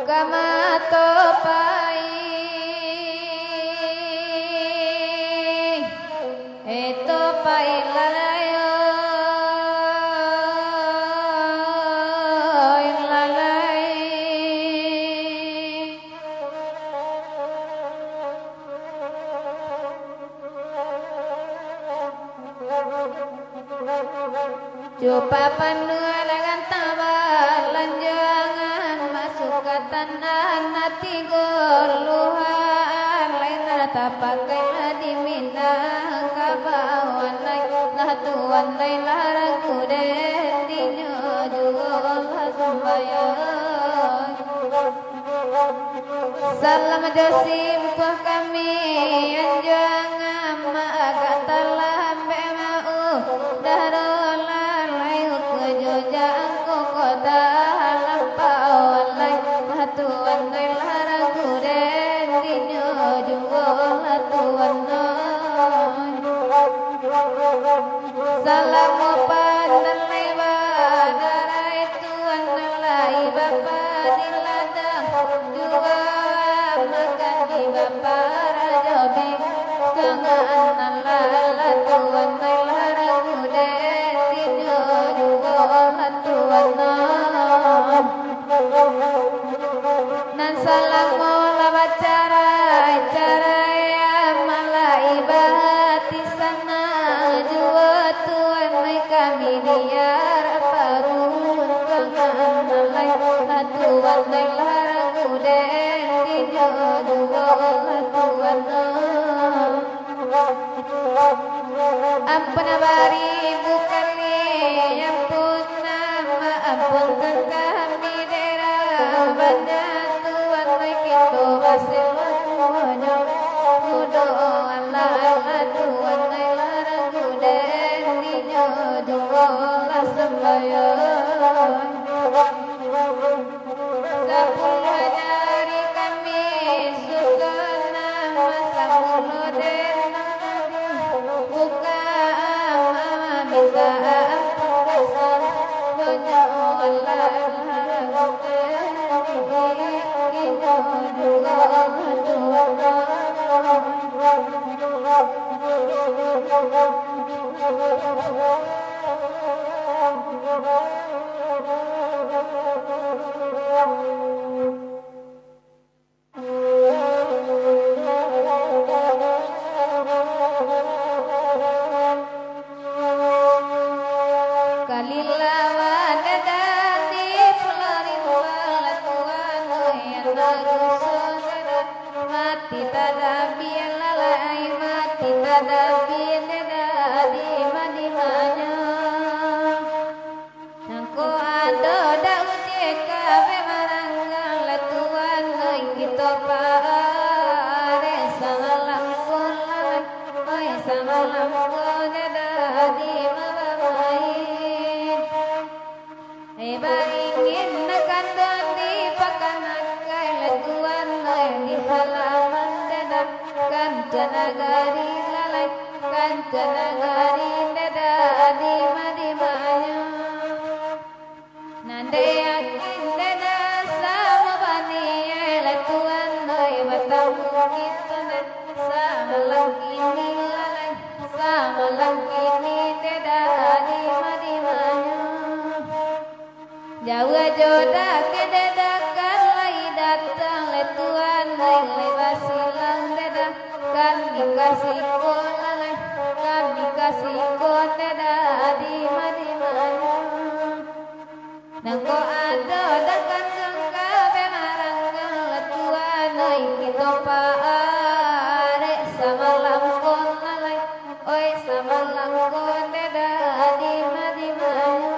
Kamatopai Etopai lalayo lalai Coba pandualangan tabalan jangan masuk ke tanah nanti goluhan lain rata pakai di minang kabawan lain lah tuan lain larang kudet dinyo jual sembahyang salam dosim kuah kami jangan agak talam bemau darola Jangko kota lampau lai matuan lai larang kuden dinyo jungo latuan salam padan lai badarai tuan lai bapa di ladang dua makan di bapa rajobi kangen lala tuan lai larang kuden dinyo nan salam mola bacarai carai malai bahati sana jua tuan mai kami diar parun kangen malai tuan mai larang uden dinyo jua tuan ampun bari bukan yang pun ampun kami dera banyak tuan kita hasil semuanya kudo Allah tuan larang kuden dinyo jual sembahyang sepuluh hari kami susun nama sepuluh den buka minta Kancanagari lalai kancanagari dada di madimanya nande yakin dada sama bani elatuan noi batamu kita sama langkini lalai sama langkini dada di madimanya jauh jodoh ke dada kalai datang letuan noi lewasilang dada kami kasih kolalai kami kasih kota di madimanya nangko ada dekat sangka bemarang letuan noi kita paare sama langkon lalai oi sama langkon di madimanya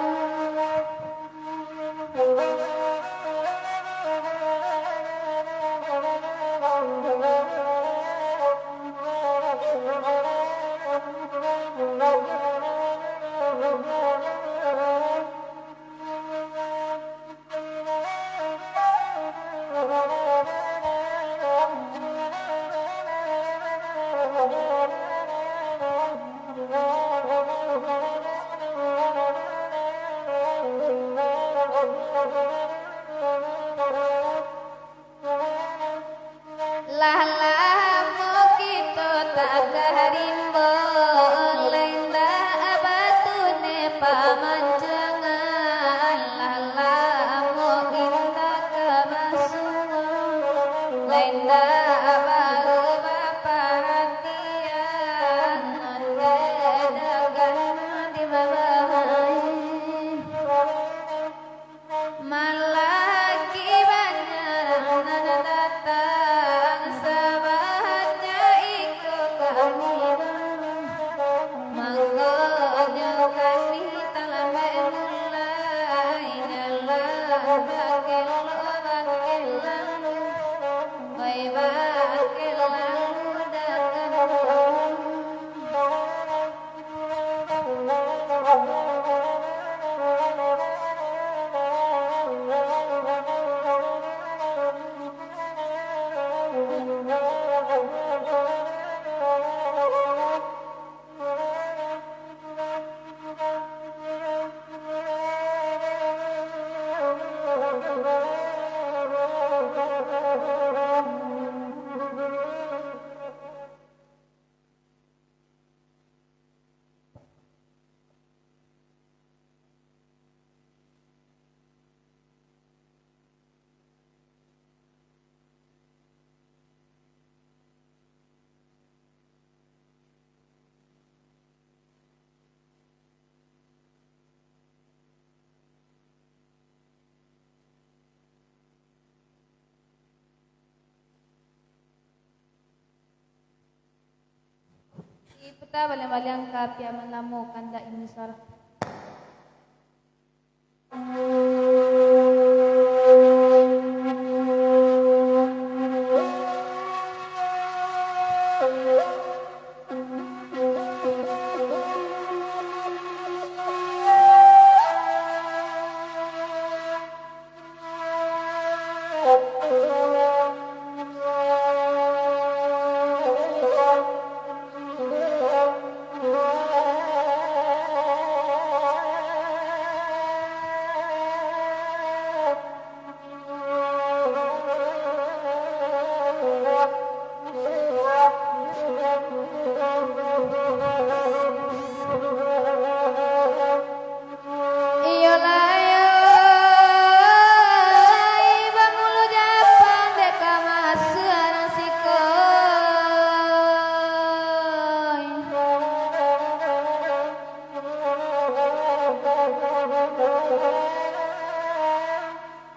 Ipeta balang-balang kapya malamu kanda inisar.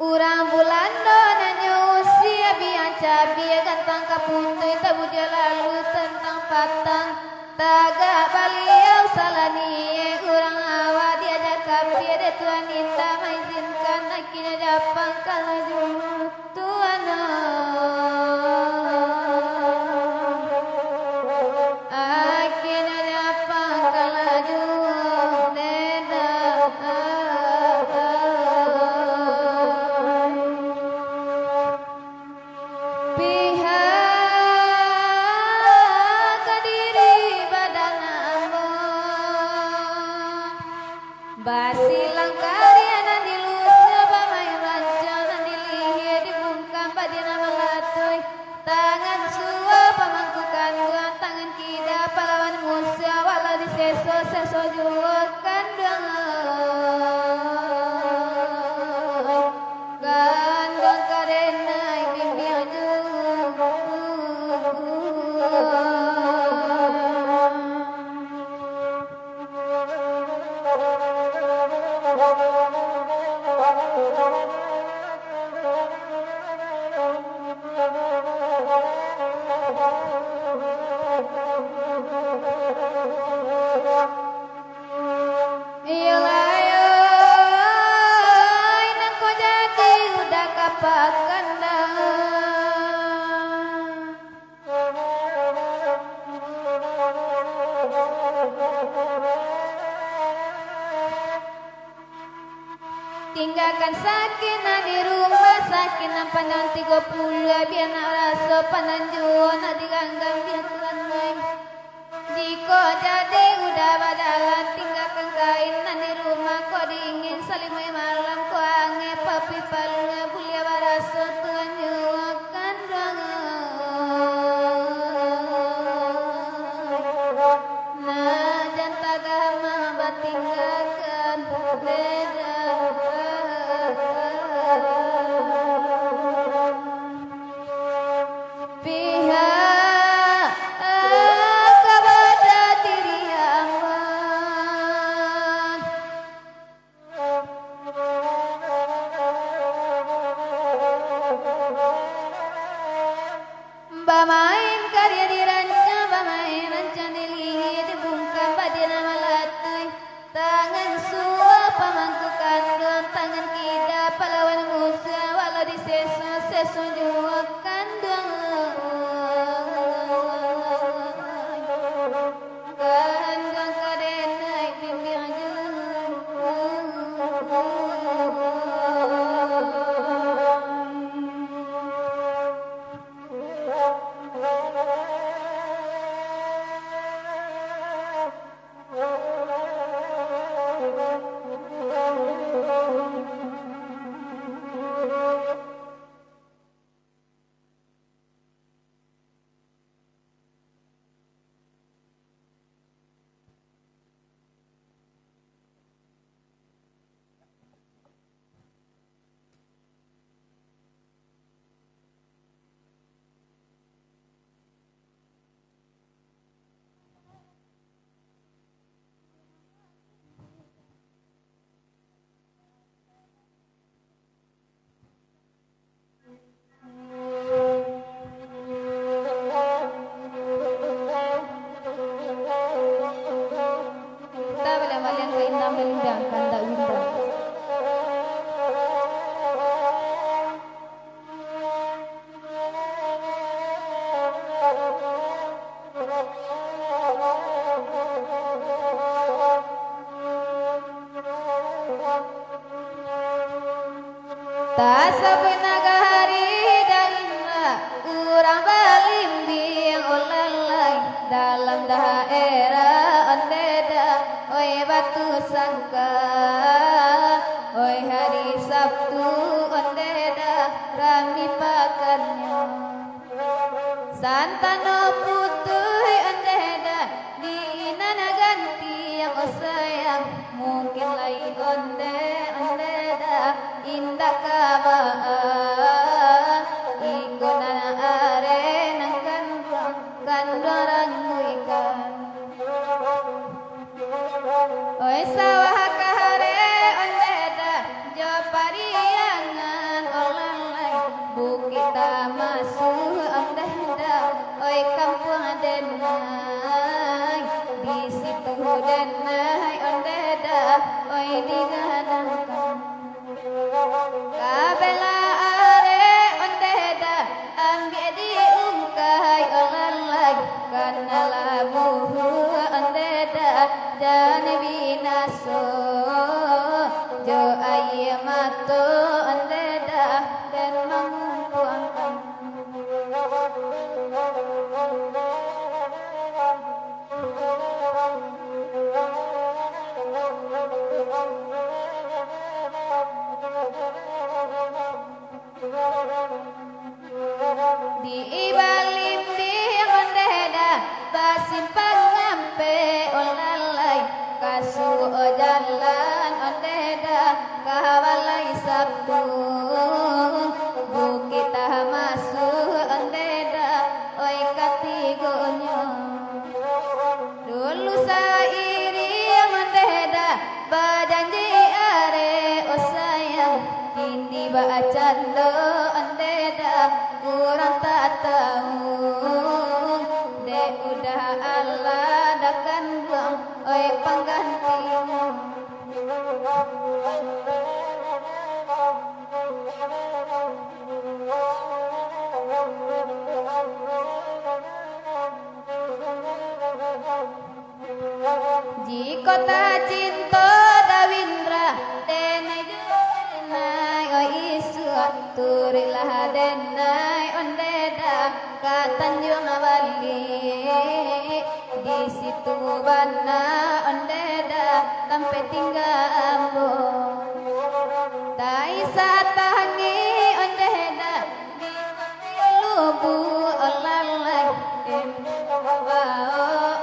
Urang bulando nanyo usia biang cabi gantang kapuntui tabu dia lalu tentang patang taga baliau salani urang awa diajak kapi ada tuan inta mengizinkan akhirnya dapat kalaju tuan akhirnya dapat kalaju basilang kalianan di lusa bamai rancangan dilihe dibungkam badina melatui tangan sua pamangku kandungan tangan kida pahlawan musa walau di seso jua kandung kandung karena bimbing tinggalkan sakinah di rumah sakinah panjang 30 biar nak rasa pananjuan nak diganggang biar Tuhan main jika jadi udah badalan tinggalkan kain di rumah kau diingin salimai malam kau ange papi palunga bulia barasa Tuhan nyuakan nah jantan gama batinggalkan beda Pamain karya dirancang, pamain rancang dilihat dibungkam badina malatui. Tangan suap pamangku kandung, tangan kita pahlawan musuh walau disesu sesu jua kandung. Kandung kadenai bimbing Tasabun nagahari dainna urang balimbing olalai dalam daerah ondeda oi batu sangka oi hari Sabtu ondeda rami pakannya santano putui ondeda di inana ganti yang sayang mungkin lain ondeda indah kabaan ikonan are nang kandorang ikan oi sawah kahare ondeda jo pariangan olalai bukita masuk ondeda oi kampung denai di situ denai ondeda oi digadangkan kabela are ondeda ambil diungkai olalai karena labuhu ondeda dan binaso jo aye mato ondeda dan mengkuangkan di ibalim di ondeda basimpang ngampe olalai kasu jalan ondeda kawalai Sabtu bukita masuk ondeda oi katigonyo dulu sairi ondeda bajanji are o sayang kini bacando ondeda kurang tak tahu de udah Allah dakan buang oi penggantimu jika tak cinta dawindra denai denai oi isu turilah denai ondeda ka Tanjung Bali di situ bana ondeda sampai tinggal ambo tai satangi ondeda di lubu olalai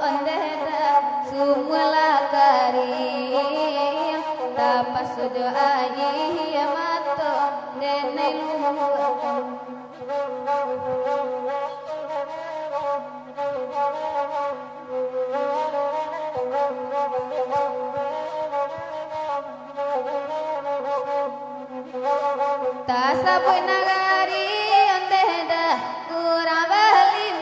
ondeda sumula karing tapas sujo ayi mato denai lubu Tasabun nagari ondeda kurang balim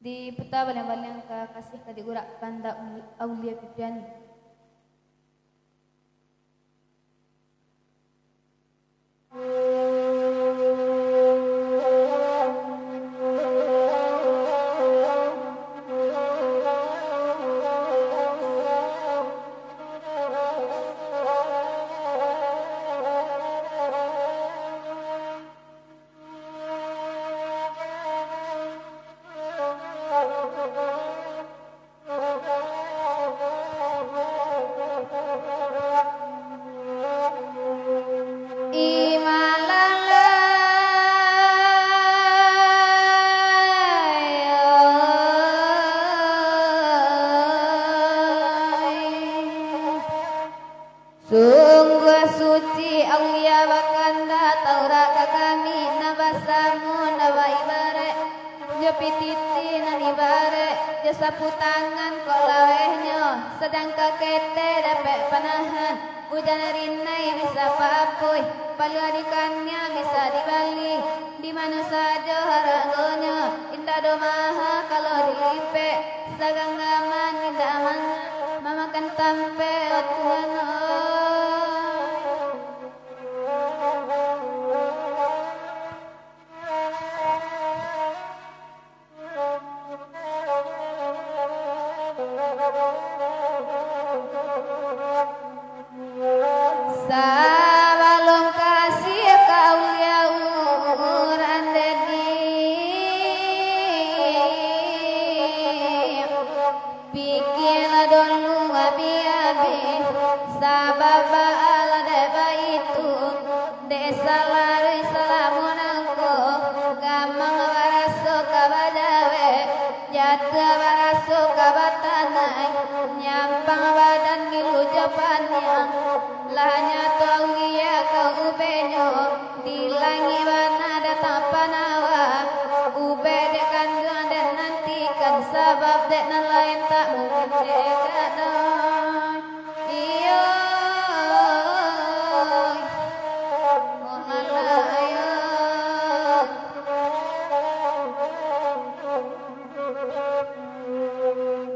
di puta balang-balang ka kasih ka digura panda aulia pipiani. Sungguh suci aulia bakanda taura kami nabasamu nawa ibare jepititi nanibare jasapu tangan kolawehnya sedang kakete dapat panahan hujan rinai bisa papuy palu adikannya bisa dibali di mana saja haragonya indah domaha kalau dilipe saganggaman indah aman mamakan tampe Tuhan. Sabalum kasih kaulia uran dedi pikirlah dulu abi-abi sababa ala deba itu desa lari salamunangko gamang baraso kabadawe jatuh baraso kabatanai nyampang badan milu japannya lahnya taulia kau ubenyo dilangi mana datang panawa ube dekan dan nantikan sabab dek lain tak mungkin dekat iyo ayo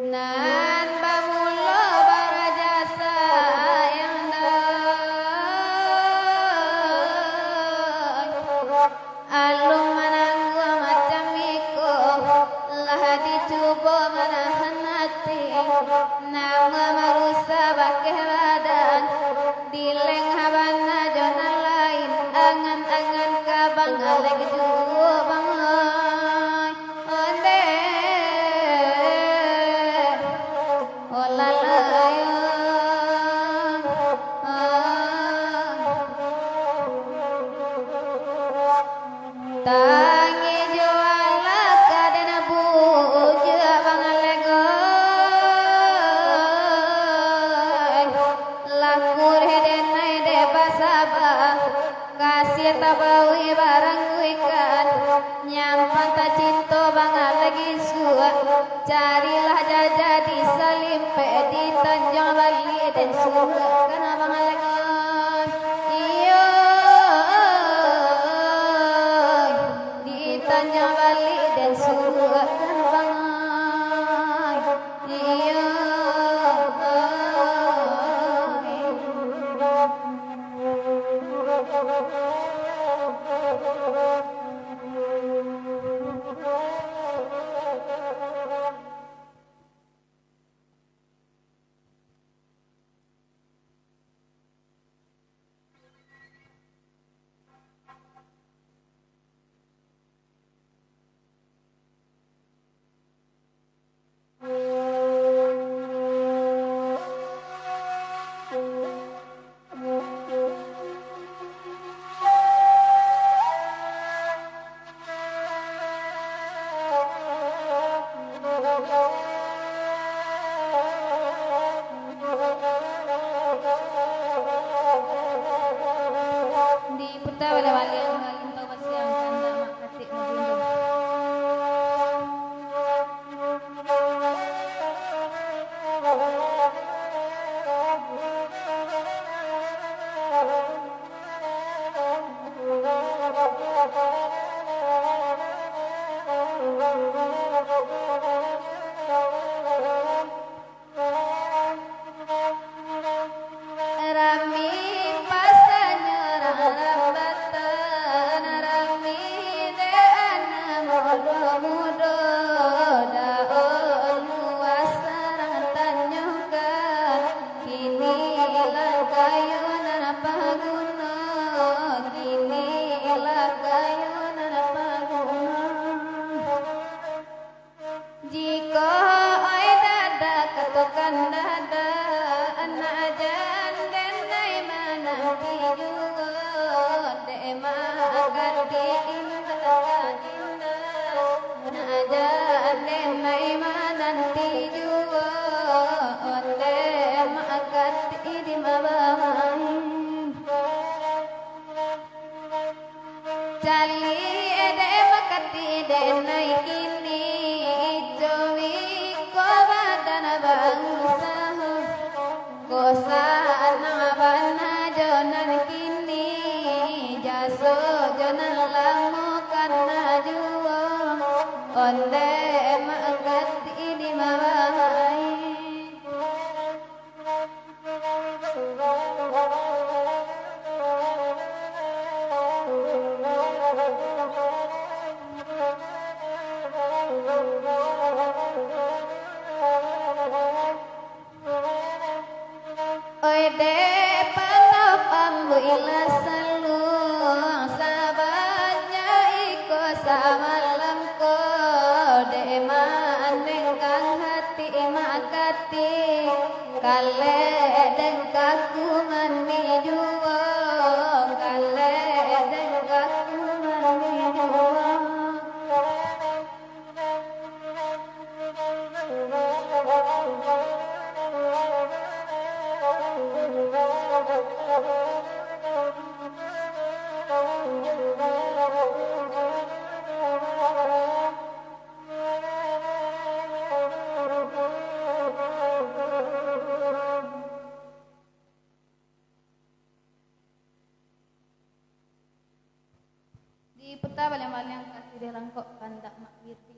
nan bamulo barajasa yang alung mananggo macam iko lah dicoba menahan hati nama marusa bakeh badan dileng habana jonan lain angan-angan kabang alek juo bangoy onde olalayo tangi juala kadena buja bangalego lakur hedenai de basaba kasih tabawi barang ikan nyampan tak cinta bangalagi suak carilah jaja di salimpe di Tanjung Bali dan suak kana bangalego iyo Tanjung Bali dan surat bangai iya onde magati di mawai oi de panop ambu ilasalu sabanya iko samalam ko de maneng kang hati makati kale den kaku mani juwo kale den kaku mani juwo di peta balang-balang kasih dia langkok kandak mak wirti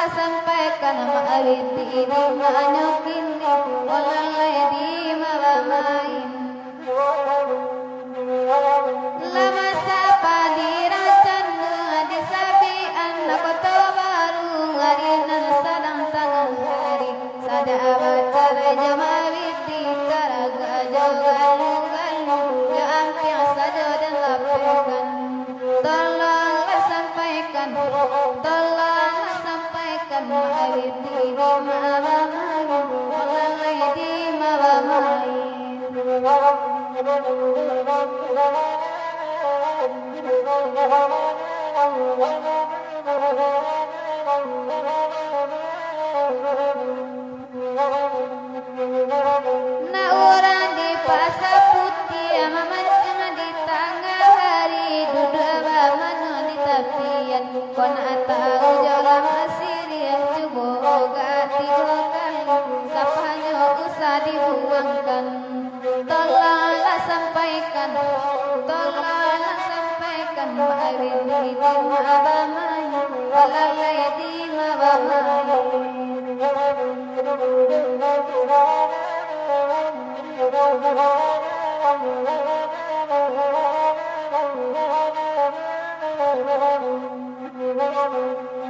sampaikan ma'ariti di manyokin walalay di mawamain lama sapa diracan di sabian ako to baru ngarinan sadang tangan hari sada abacara jamawiti taraga jogalu-galu ya ampiang sajo dan lapekan tolonglah sampaikan ma'ariti di mawamain walalay di mawamain na orang di pasar putih mamancang di tengah hari duduk abamano di tepian kona tahu jalan masiriah cubo gati gokan sapanya usah dibuangkan tolonglah sampaikan ma'ariti di ma'abamain walalay di ma'abamain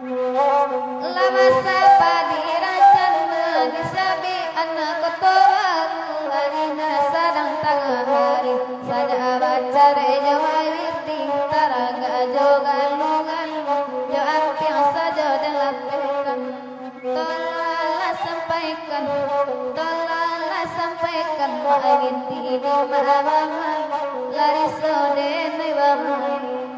lama sapa diracan di sabi anak kotobaru harina sadang tengah hari sada abacara jawawiti taraga jogalu-galu jo ampiang sajo dan lapekan tolonglah sampaikan ma'ariti di ma'abamain lariso denai bamain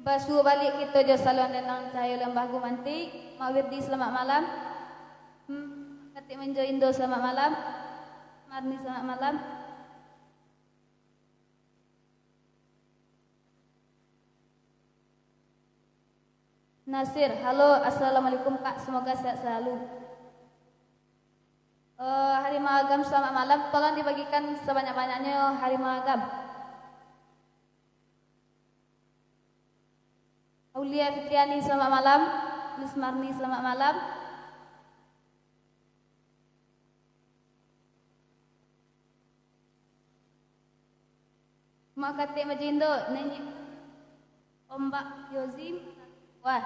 Basu balik kita jo saluan denang cahaya lembah gumanti. Mak Wirdi selamat malam. Katik Menjo Indo selamat malam. Marni selamat malam. Nasir, halo, assalamualaikum kak, semoga sehat selalu. Harimau Agam selamat malam, tolong dibagikan sebanyak-banyaknya Harimau Agam. Aulia Fitriani selamat malam. Miss Marni selamat malam. Mak Katik Majindo nyanyi Ombak Yozim. Wah.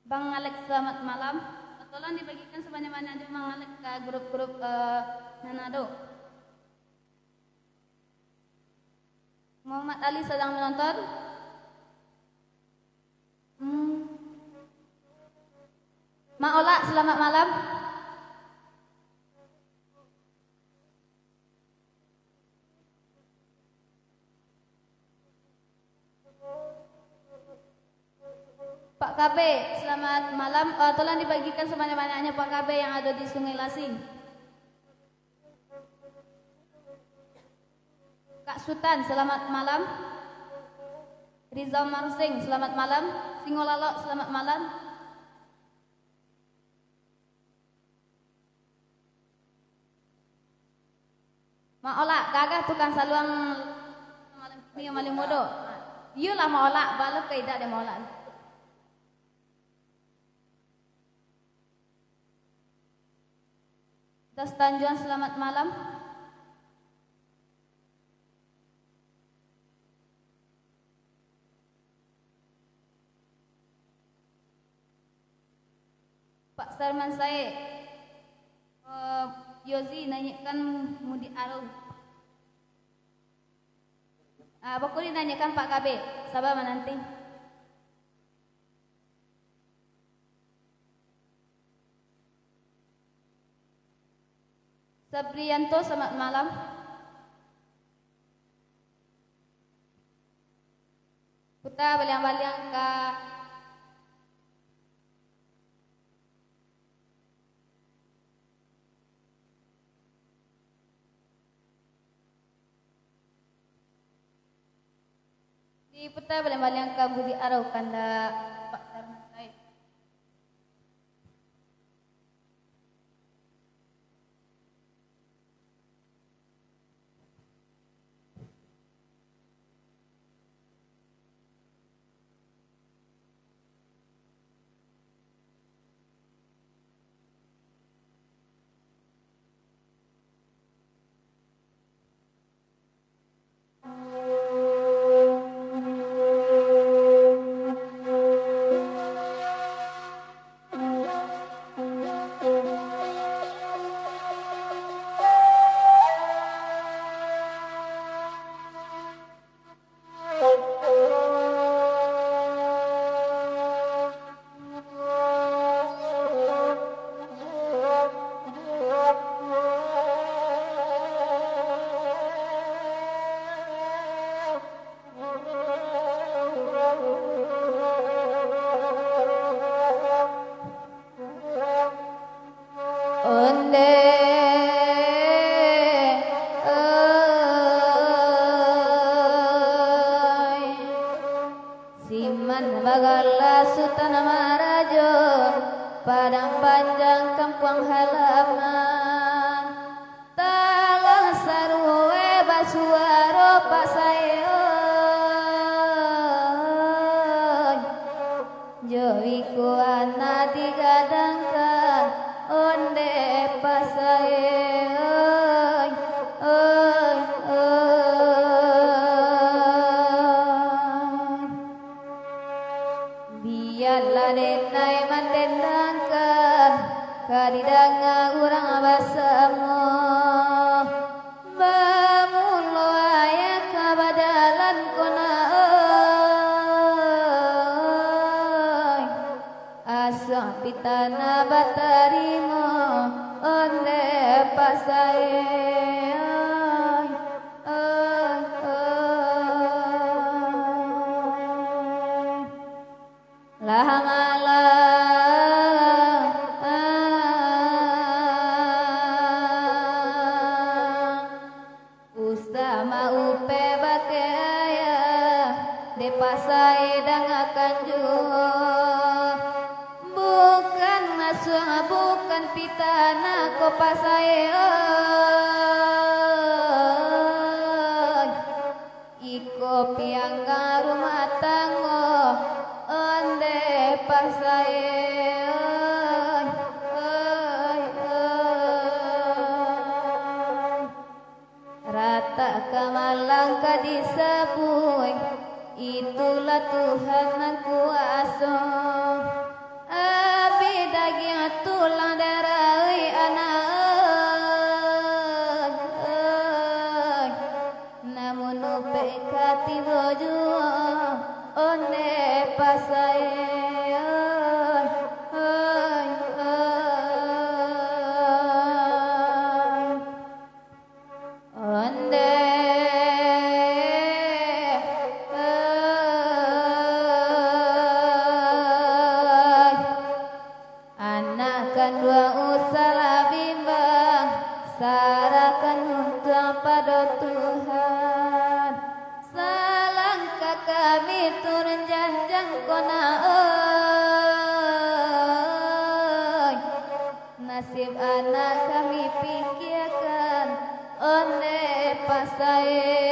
Bang Alex selamat malam. Tolong dibagikan sebanyak-banyaknya Bang Alex ke grup-grup Nanado. Muhammad Ali sedang menonton. Mak Ola selamat malam. Pak KB, selamat malam. Tolong dibagikan sebanyak-banyaknya Pak KB yang ada di Sungai Lasing. Kak Sultan, selamat malam. Rizal Marsing, selamat malam. Singolalo, selamat malam. Mak Ola, gagah tukang saluang maling modo. Yulah Mak Ola, balap kaidah dia Mak Ola. Das Tanjuan selamat malam. Pak Sarman Said, Yozi nanyakan Mudi Arung. Pokoknya nanyakan Pak KB, sabar menanti. Sabrianto selamat malam. Puta baliang-baliang ke di puta baliang-baliang ke Budi Arau kanda Pak Sarman Said. Siman bagala Sultan Marajo, padang panjang kampung halaman, talang sarue basuaro pasayon, jowiku ana digadangkan onde pasayon, biarlah denai mandendangkan kadidanga urang basamo bamulo aya kabadalan kona kasang pitana batarimo onde pasae lahangala usama upe bakaya de pasai dangakan juo bukan nasuang bukan pitana ko pasai iko piangga rumah tanggo onde pasai rata kamalang kadisabui itulah Tuhan yang kuasa abi daging tulang darah anak namun upe kati bojo onde pasai onde anakan dua usala bimbang sarakan untuk pada Tuhan salangkah kami turun janjang kona nasib anak kami pikirkan onde pasai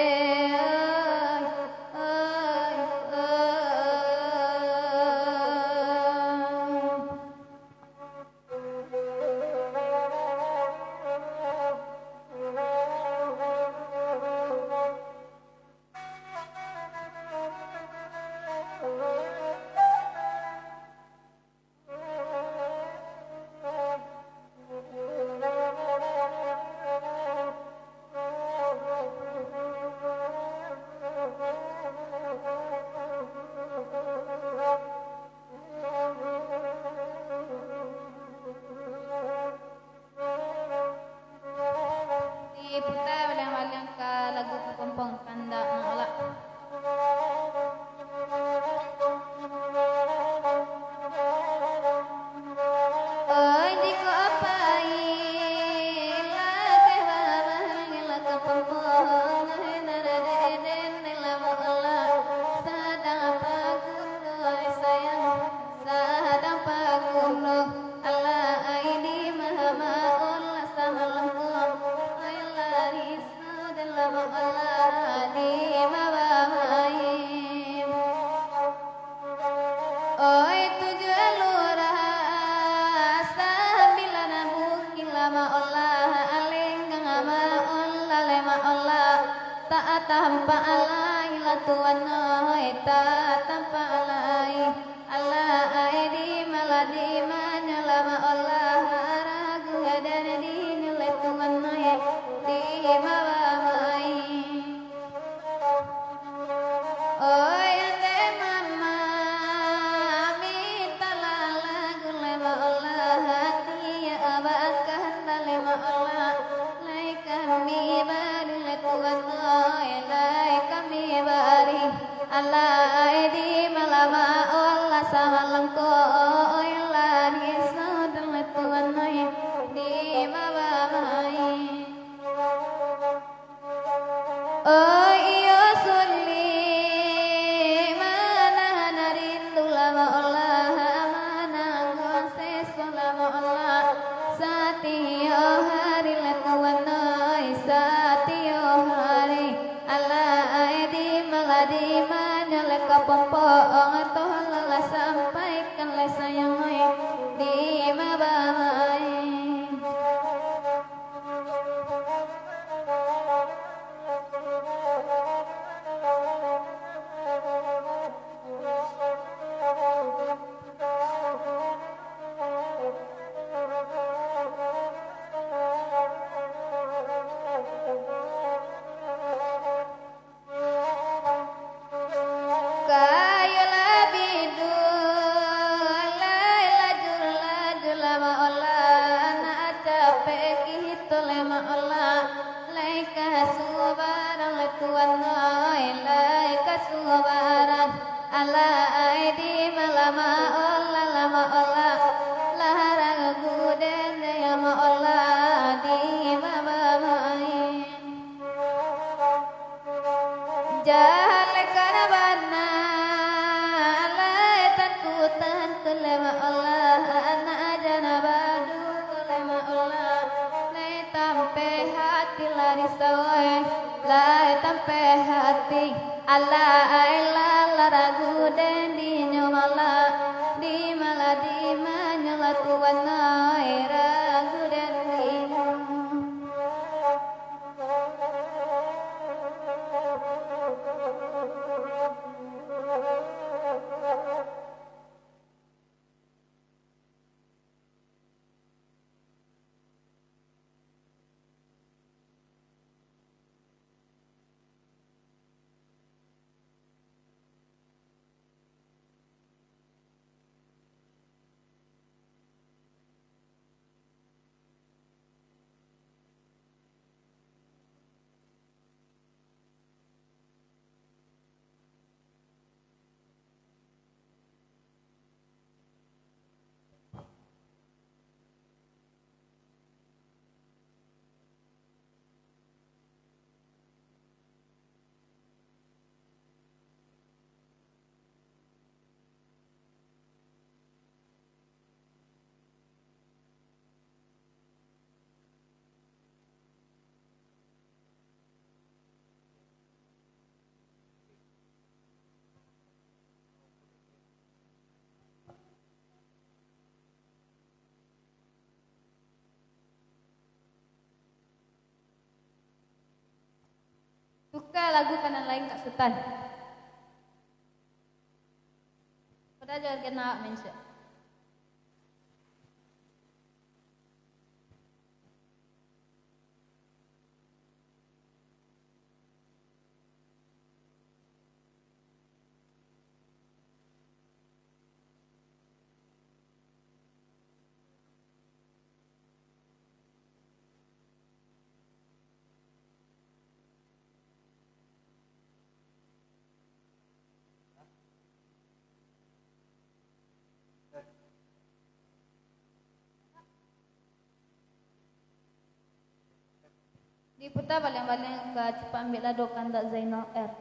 sampai hati Allah ragu dan dinyomala di manyola tuan ragu dan suka lagu kanan lain Kak Sultan. Pada jangan kena mention. Diputar balik-balik ke cepat ambil lado kandak Zainal R.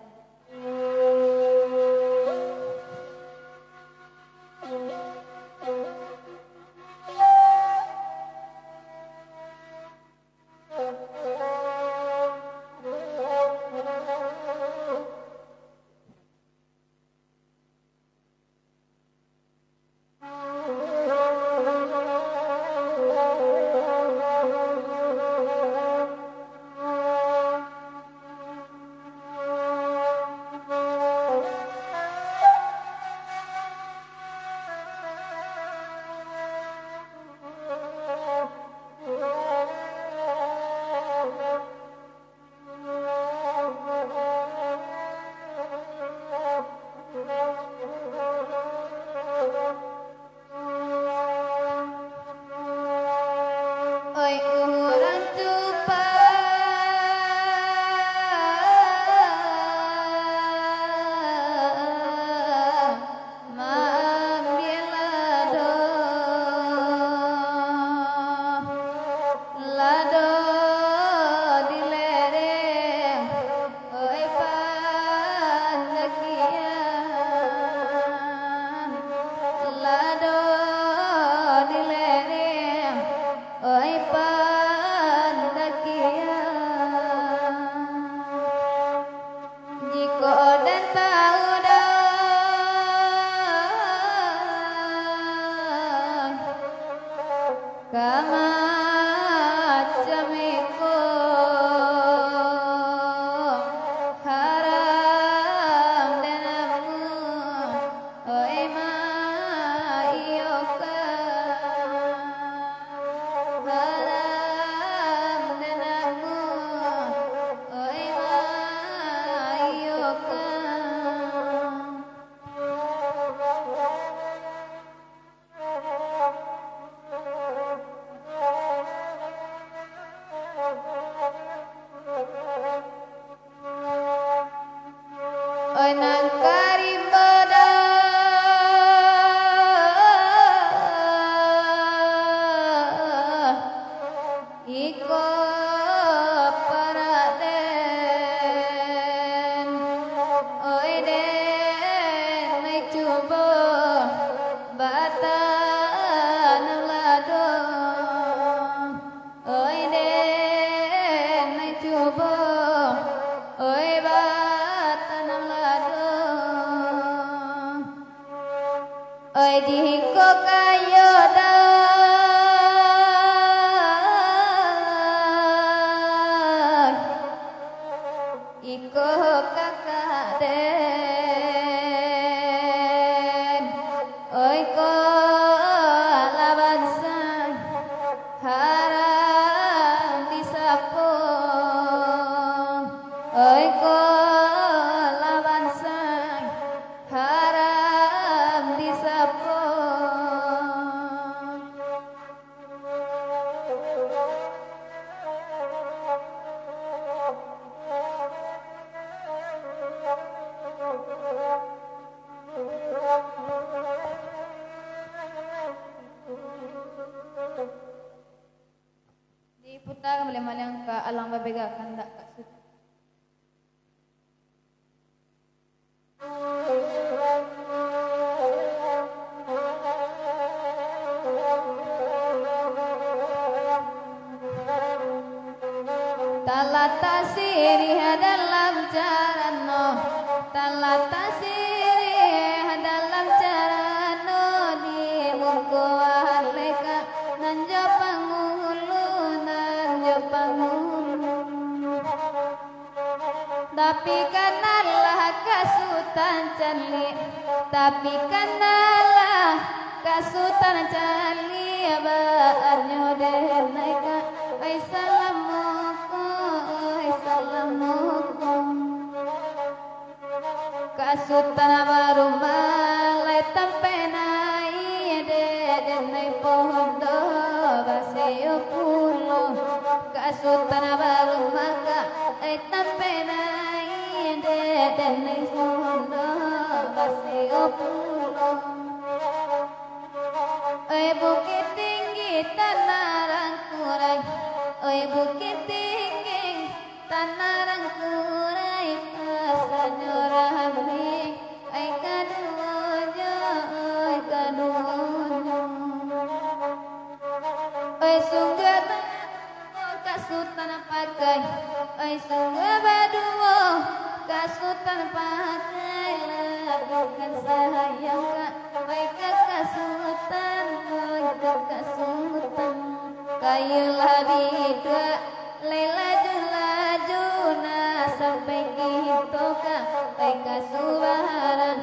putar kembali malang ke alang babega kanda kasut. Talata siri dalam carano, talata siri dalam carano di muko aleka nanjo pangulu nanjo pangulu. Tapi kanalah kasutan cali, tapi kanalah kasutan cali baarnyo deneka ay salamuku kasutan baru malay tampenay denay pondo baseyo pulo kasutan baru maka ay tampenay denay pondo baseyo pulo ay bukit tinggi tanarang kuray ay bukit tinggi tanarang kuray pasanyo rahmi ay kaduonyo ay sungguh kasutan pakai ay sungguh baduo kasutan pakai bukan sayang ay kekasutan ay kekasutan kayulah bida laju sampai gitu ay kasubaran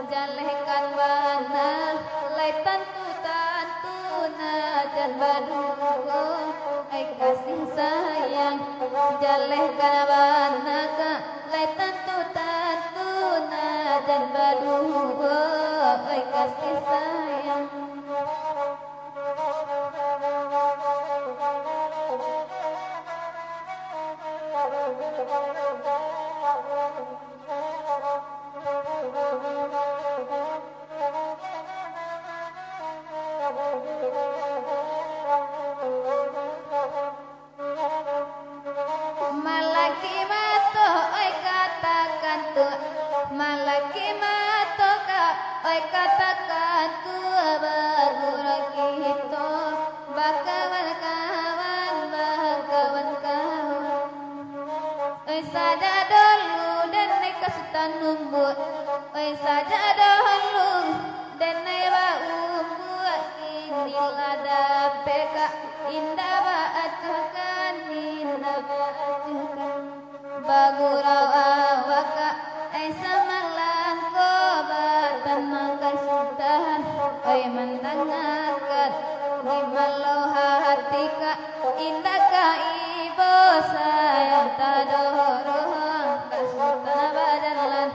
jalekan bana lay tantu na jan badugo ay kasih sayang jalekan bana lay tantu na jan badugo ay kasih sayang. Malaki mato oi katakan tu malaki mato ka oi katakan tu bagura kita bakawan kawan oi saja dulu dan naik kasutan numbut oi saja dulu dan naik umbut inilah dapeka indah baacukan indah baacukan bagurau awaka ay samalang ko batan magkasutan ay mandangakat di malau hati ka indah ka ibo sayang tadorohang kasutan badalan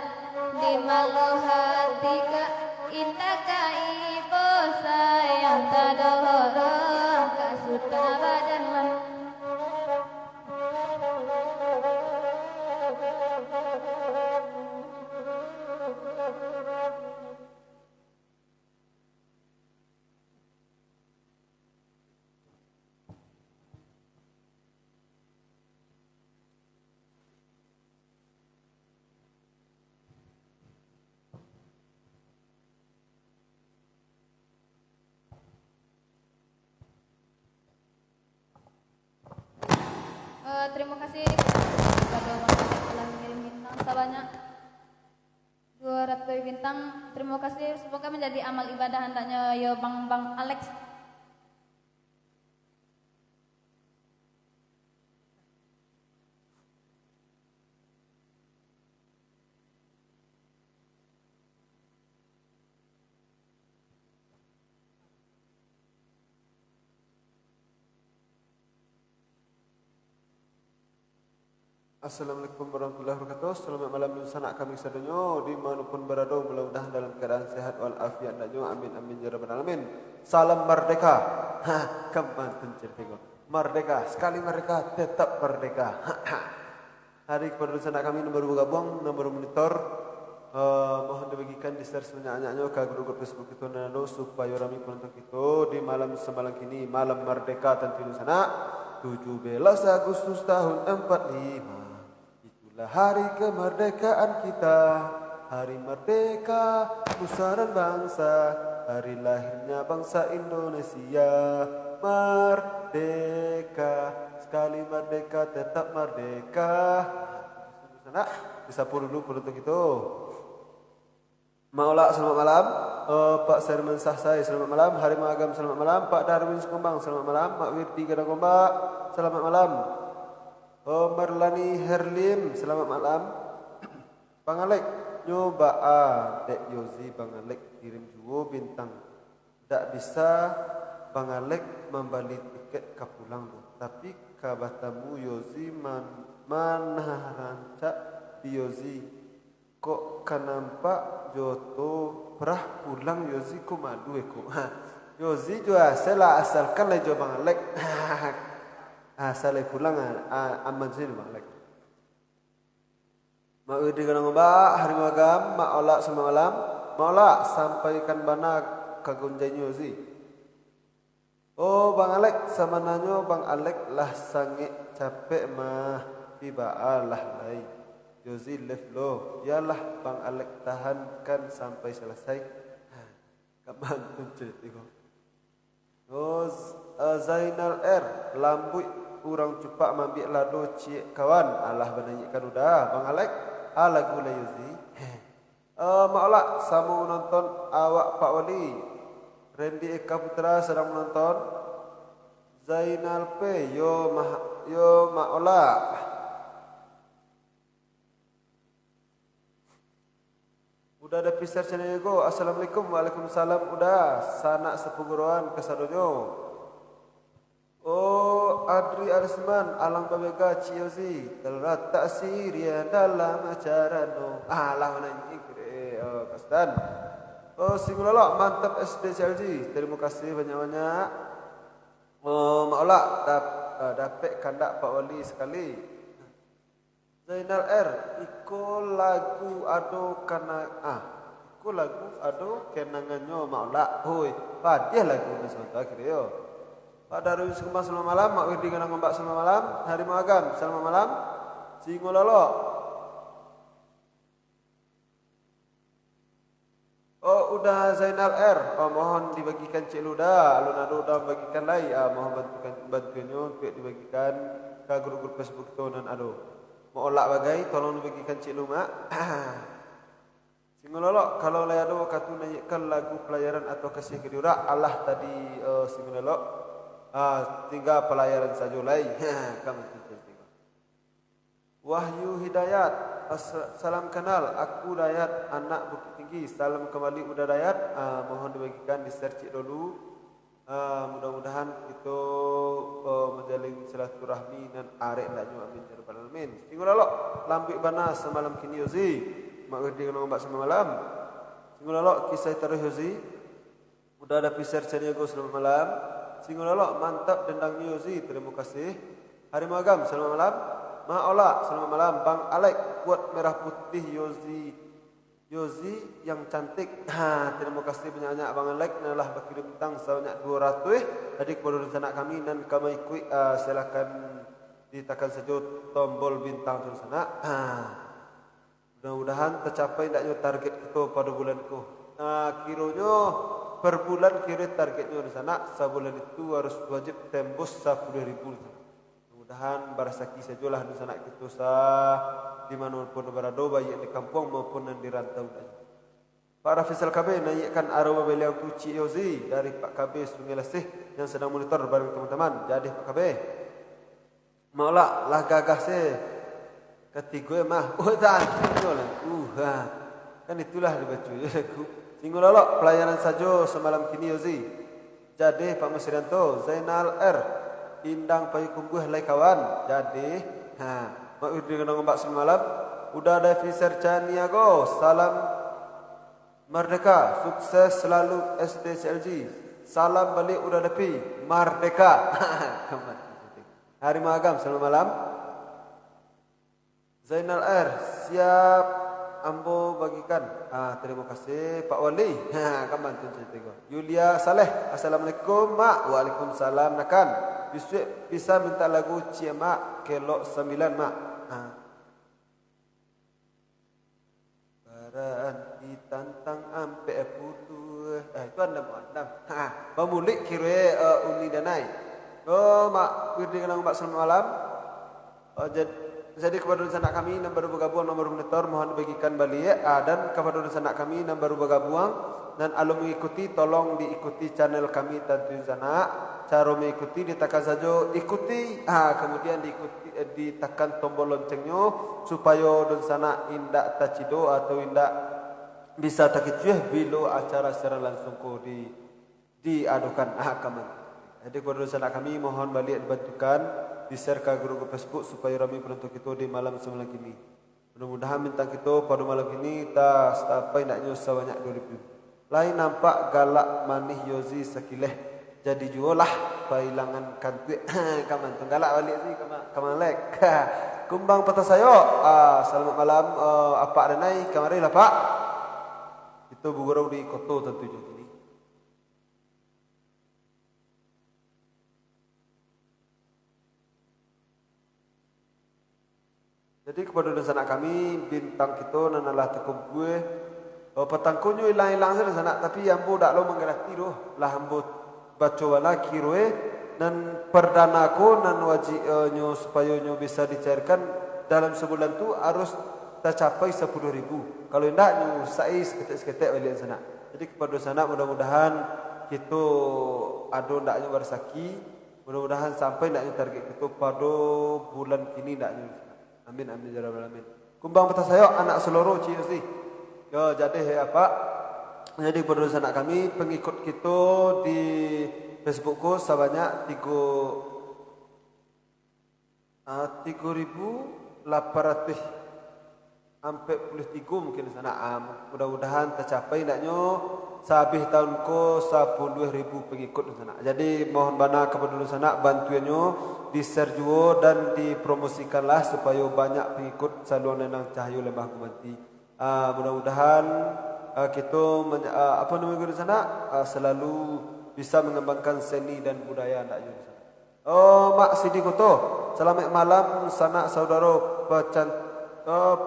di malau hati ka indah ka ibo sayang tadorohang kasutan badalan. Terima kasih kepada Bapak telah mengirim bintang sebanyak 200 bintang. Terima kasih, semoga menjadi amal ibadah hendaknya yo Bang Alex. Assalamualaikum warahmatullahi wabarakatuh. Selamat malam sanak kami sedonyo dimanapun berada, mudah-mudahan dalam keadaan sehat walafiat danyo. Amin amin ya rabbal alamin. Salam merdeka. Kapan tencertigo. Merdeka, sekali merdeka tetap merdeka. Hari kepada sanak kami nomor bergabung, nomor monitor mohon dibagikan di share sebanyak-banyaknya ke grup Facebook itu nado supaya rami penonton itu di malam semalam kini malam merdeka tentu sana 17 Agustus tahun 45, itulah hari kemerdekaan kita. Hari merdeka, nusa dan bangsa, hari lahirnya bangsa Indonesia. Merdeka, sekali merdeka tetap merdeka. Sana, disapu dulu penutup itu. Maulak selamat malam. Pak Sermen Sahsai selamat malam. Harimau Agam selamat malam. Pak Darwin Sukumbang selamat malam. Mak Wirti Gadang Gombak selamat malam. Merlani Herlim selamat malam. Bang Alek nyoba Dek Yozi Bang Alek kirim juga bintang. Tak bisa Bang Alek membeli tiket ke pulang tu. Tapi kabatamu Yozi mana rancak di Yozi. Kok kan nampak Joto perah pulang Yozi ku madu aku. Yozi juga asalkan lah jo Bang Alek. Asal pulang aman sih Bang Alek. Mak Widi Ganang Mbak, Harimau Agam, Mak Olak selamat malam. Mak Olak sampaikan bana kagunjai Yozi. Oh Bang Alek sama nanyo Bang Alek lah sangit capek mah tiba lah lai. Yozi left lo, yalah Bang Alek tahankan sampai selesai. Kapan tu cerita ko? Oh Zainal R, lambut kurang cepat mambil lado cik kawan. Alah benanyikan udah Bang Alek. Lagu lah Yozi. Maklak sama menonton awak Pak Wali. Randy Eka Putra sedang menonton. Zainal P, yo maklak. Udah ada pisar channel go. Assalamualaikum. Waalaikumsalam. Udah sanak sepuguruan kesadonyo. Oh Adri Arisman alang babega Ciozi telat taksir ya dalam acara no. Lah mana ini Kastan. Oh Singulolok mantap SD CLG. Terima kasih banyak-banyak. Maulak dapat kandak Pak Wali sekali. Zainal R, iko lagu ado iko lagu ado kenangannya maulak. Hoi, padiah lagu ni sontak kira yo. Pak Darwin Sukumbang selamat malam. Mak Wirdi Ganang Gombak selamat malam. Harimau Agam selamat malam. Singololo. Oh udah Zainal R. Oh mohon dibagikan Cik Luda. Alun-alun udah bagikan lagi. Mohon bantuannya untuk dibagikan ke grup-grup Facebook tu dan ado. Mau olak bagai, tolong dibagikan Cik Luma. Singololok, kalau layado katu naikkan lagu pelayaran atau kasih kedura, Allah tadi singololok, tinggal pelayaran saja lagi. Kamu tinggal. Wahyu Hidayat, salam kenal, aku Dayat, anak Bukit Tinggi, salam kembali udah Dayat. Mohon dibagikan di share Cik dulu. Mudah-mudahan itu menjalin silaturahmi dan arek ndaknya amin ya rabbal alamin. Singololok lambik bana semalam kini Yozi. Mak Wirdi Ganang Gombak semalam malam. Singololok kisah terus Yozi. Udah ada pisar Caniago selamat malam. Singololok mantap dendangnya Yozi. Terima kasih. Harimau Agam selamat malam. Mak Ola selamat malam. Bang Alek buat merah putih Yozi yang cantik. Terima kasih banyak-banyak Bang Alek. Nalah berkirim bintang sebanyak 200. Tadi kepada rencana kami dan kami ikut silakan ditekan saja tombol bintang di sana. Mudah-mudahan tercapai ndaknya target kita pada bulan itu. Kiranya per bulan kira targetnya di sana. Sebulan itu harus wajib tembus 10.000. Mudah-mudahan barasaki sajalah di sana kita di manapun berada baik di kampung maupun di rantau. Pak Rafizal KB naikkan aroma beliau Cik Yozi dari Pak KB Sungai Lesih yang sedang monitor bareng teman-teman. Jadi Pak KB maulah lah gagah saya ketiga mah tak kan itulah dibaca aku singololok pelayanan saja semalam kini Yozi. Jadi Pak Masrianto Zainal R Indang Payukumbuh lai kawan. Jadi Mak Wirdi Ganang Gombak semalam udah ada Fisher Caniago. Salam merdeka, sukses selalu SDCLG. Salam balik udah depi merdeka. Harimau Agam selamat malam. Zainal R siap ambo bagikan. Terima kasih Pak Wali. Kaman tu cerita. Yulia Saleh. Assalamualaikum mak. Waalaikumsalam nakan. Bisa minta lagu Cia Mak kelok 9 mak. Baranti tantang ampe putu. Itu anda muandam. Pemulik kira uni danai. Mak, wirdi kenang mak selamat malam. Jadi kepada sanak kami yang baru bergabung nomor monitor mohon dibagikan balik dan kepada sanak kami yang baru bergabung dan alum mengikuti tolong diikuti channel kami Tantu Sanak. Cara mengikuti ditekan saja ikuti kemudian diikuti ditekan tombol loncengnya supaya don sanak indak tacido atau indak bisa takicuh bila acara secara langsung ko diadukan kaman. Jadi kepada sanak kami mohon balik dibantukan di-share ke grup Facebook supaya ramai penonton kita di malam semalam ini. Mudah-mudahan bintang kita pada malam ini tak sampai naknya sebanyak 2000. Lain nampak galak manih Yozi sekileh. Jadi jualah pailangan kantuik. Kaman tu galak balik sih kaman lek. Kumbang patah sayo. Selamat malam apa ada naik kamarilah Pak. Itu bugurau di Koto tentu juga. Jadi kepada sanak kami bintang kita nanalah tekub gue petangkunyo hilang-hilang sanak tapi ambo dak lo menggerati doh lah ambo baca wala kiroe dan perdana ko nan wajib nyo supaya nyo bisa dicairkan dalam sebulan tu harus tercapai 10.000. Kalau ndak nyo sai seketek-seketek balik sanak. Jadi kepada sanak mudah-mudahan kita ado ndak nyo bersaki, mudah-mudahan sampai ndak nyo target kita pada bulan kini ndak nyo. Amin amin ya rabbal alamin. Kumbang patah saya anak seluruh ciu sih. Yo jadi apa? Jadi pada anak kami pengikut kita di Facebookku sebanyak 3.800 sampai 43 mungkin sana. Mudah-mudahan tercapai ndaknya sehabis tahun ko 10.000 pengikut di sana. Jadi mohon bana kepada sana bantuannya di-share juga dan dipromosikanlah supaya banyak pengikut saluran Nenang Cahyo Lembah Kumanti. Mudah-mudahan kita apa namanya di sana selalu bisa mengembangkan seni dan budaya ndaknya di sana. Mak Sidi Koto, selamat malam sanak saudara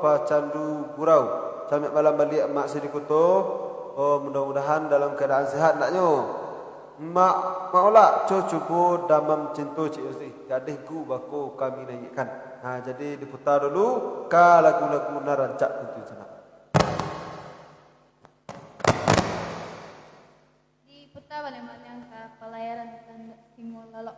Pacandu Gurau. Selamat malam balik Mak Sidi Koto. Mudah-mudahan dalam keadaan sehat ndaknya. Mak maulah cuba damam cinta cik Uzi. Gadihku bako kami naikkan. Jadi diputar dulu ka lagu-lagu narancak tentu sana. Diputar balik yang ke pelayaran tanda Timur Lalok.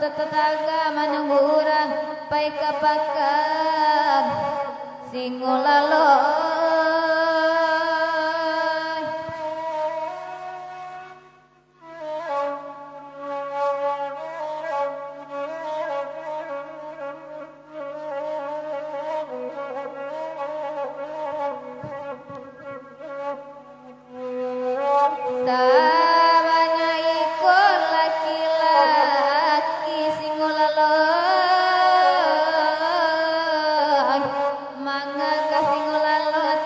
Tetangga menunggu orang pai kapakag singolalo. Mangga kasing ulalo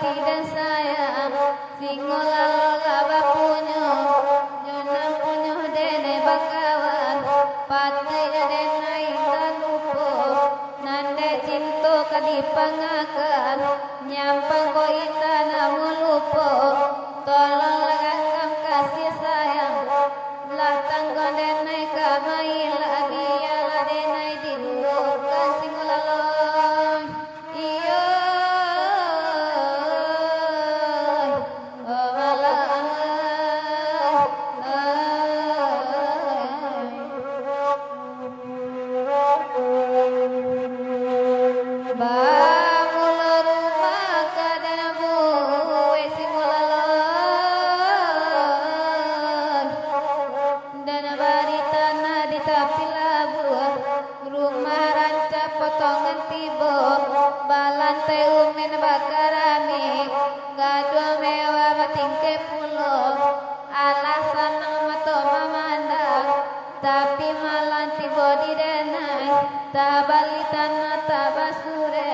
tabalitan tabasure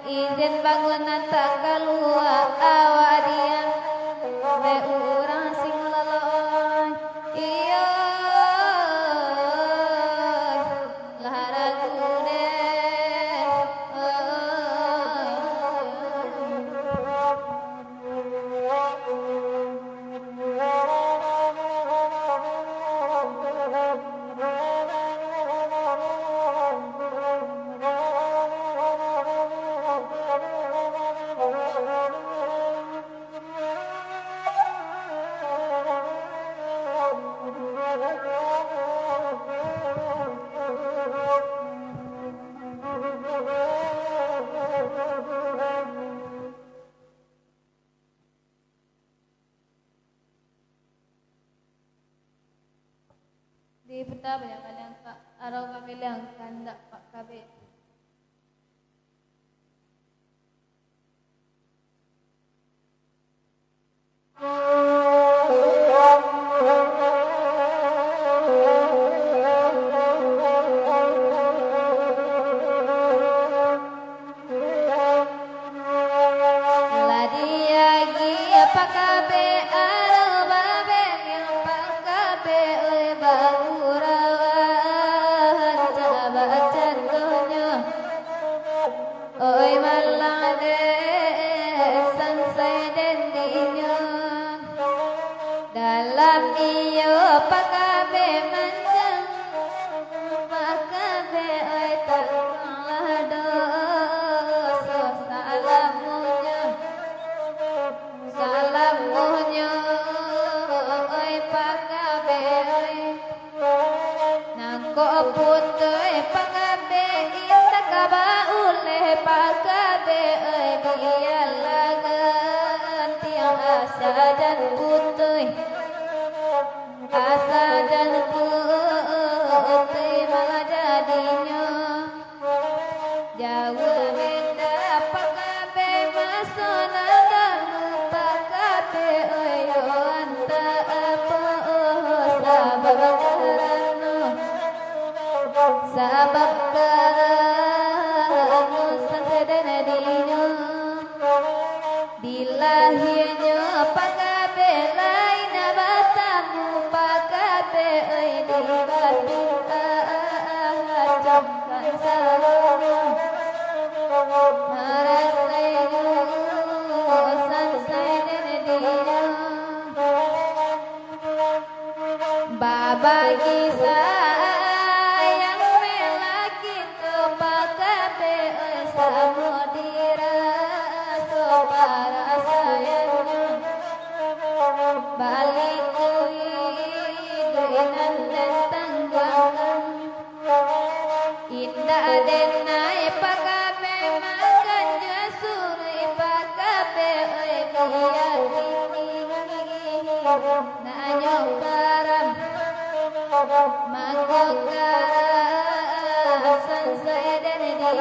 izin bangunan tak keluar awadian be urang sing lelon iya laragune di peta banyak kalian Pak arau kami bilang kandak Pak KB ladiagi apa KB arau babe yang Pak KB oi baurawan jabacan dunya oi malade sansai den dinya dalam iyo pakabe manjang pakabe oi tak lado so salamunya oi pakabe oi nangko putoy pakabe inta kabaule pakabe oi bialagan tiang asa dan putoy malah jadinya jauh beda pakabe masona dalu pakabe oi yo anta apa sabab karena sampai dan dino dilahirnya pakabe lain batamu pakabe oi di batu jamkan salam marasainya sansai dan dino baba sayang melaki tu pakabe oi samudira so para sayangnya balik duinan dan tanggungan indah den naik pakabe makan jasuri pakabe oi biar ini nanyok garam mangkok garam sansai dan dino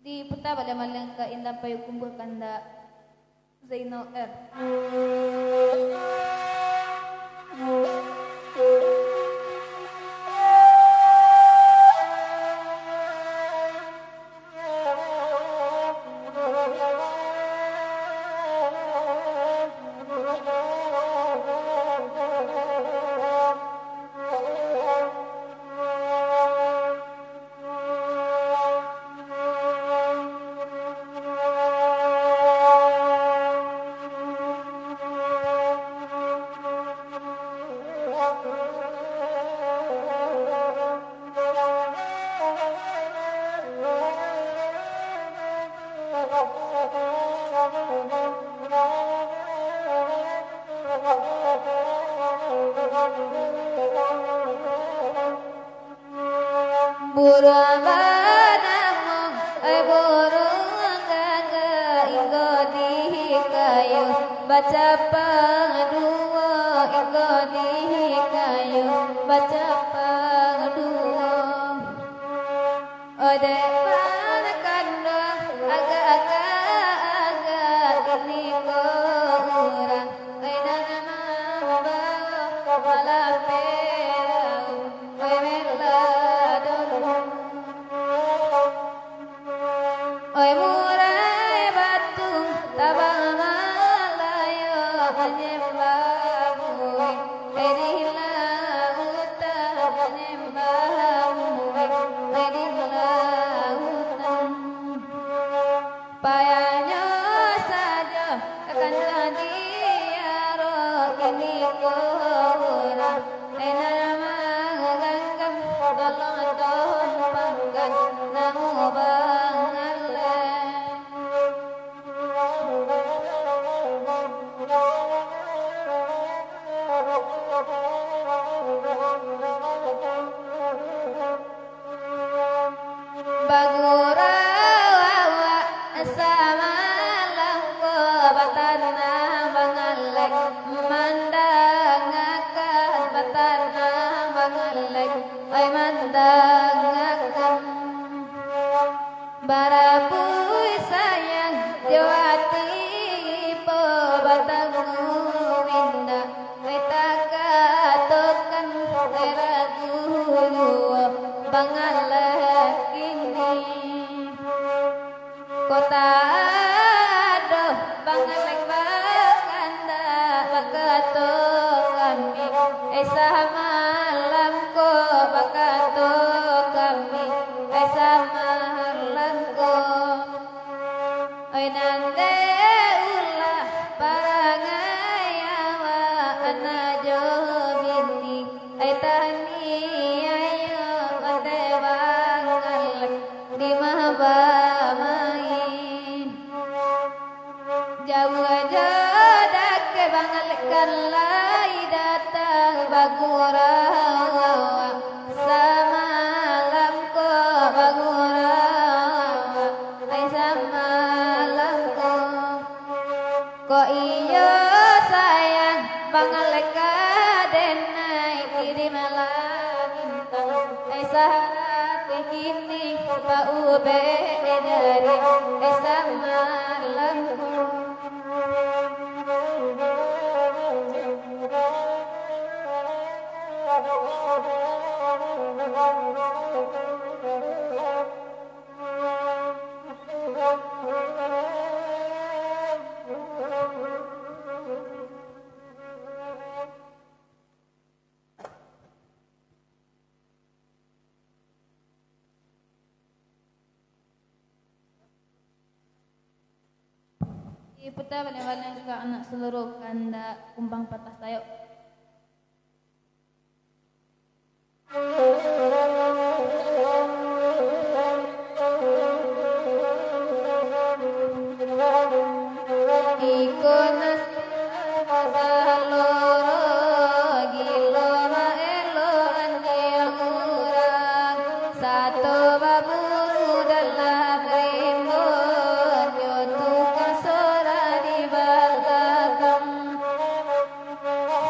di peta pada malang ka indah payu kumbul kanda Zaino R burung banamong ay burung gaga ingo dihikayo baca pangduo ingo dihikayo baca pangduo ode di lautan. Payahnya saja akan jadi arok ini kurang. Nama ganggam tolong pangkat namu bangale. Bagura wawa sama langko batana bangalek mandang akan batana bangalek ay mandang akan barapui sayang jawati po batangu winda ay takatokan ay ragu bangalek ini kota aduh bangalek bakanda bakato kami esa malam ko bakato kami esa malam ko ay nande ulah parangayawa anajo bini ay tani ayo kate bangalek di mahabamain jauh aja dak bangalek kalai datang bagura samalam ko bagura ay samalam ko iyo sayang bangalek kadenai kirim bintang ay sahati kini paube dari ay samalam Puta balik-balik ke anak seluruh kanda kumbang patah tayo. Ikonas saloro gilo maelo anjing urang satu baburu dalam rimbun yotukan sora di belakang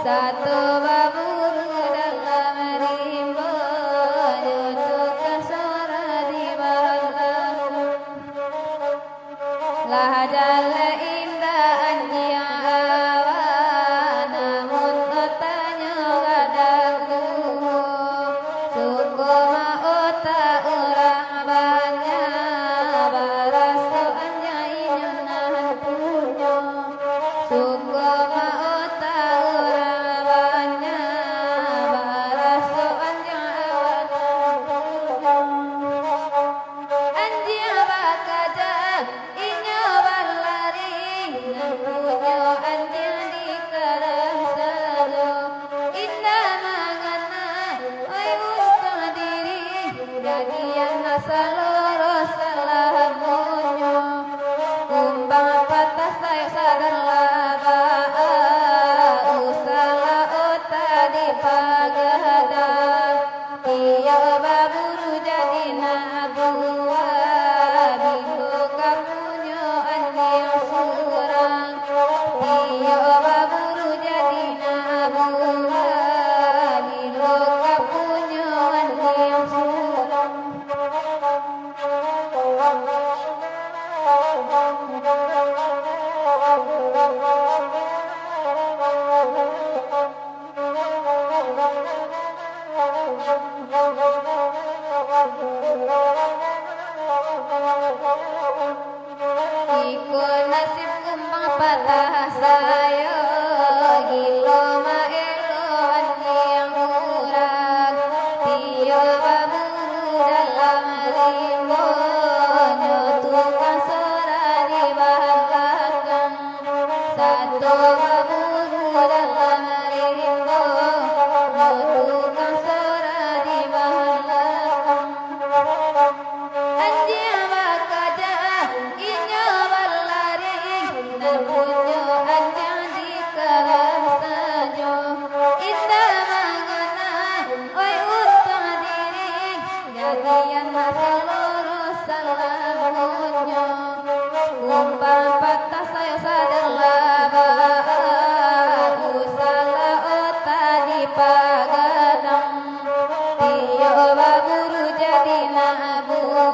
satu baburu dalam rimbun yotukan sora di belakang lah jale indah anjing awan namun katanya gadaku suku maota orang banyak baraso anjing nan punya suku maota orang banyak baraso anjing punya anjing bakaja inyo berlari punya anjing di kerasalo indah mangana oi untung diri bagian nasaloro salah monyo kumbang patah saya sadar laba usala ota di pagadang iya baburu jadi nabuwa bingo kapunyo anjing surang iya baburu jadi nabuwa bingo kapunyo anjing surang jadina abuwa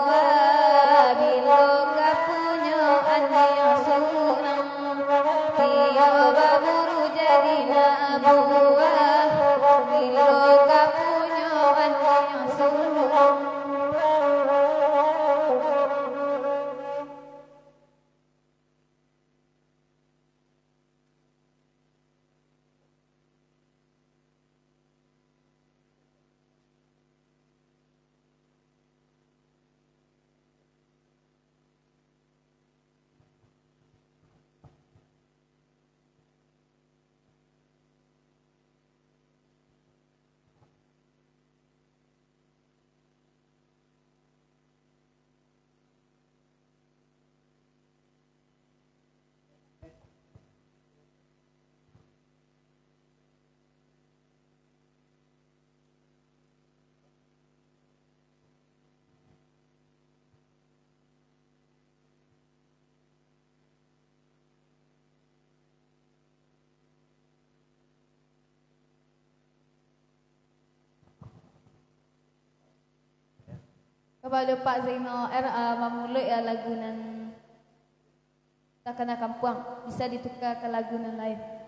bilo kapunyo anyo surang tiyo baburu jadina abuwa bilo kapunyo anyo surang. Kepada Pak Zaino memulai lagunan Takana Kampuang bisa ditukar ke lagunan lain.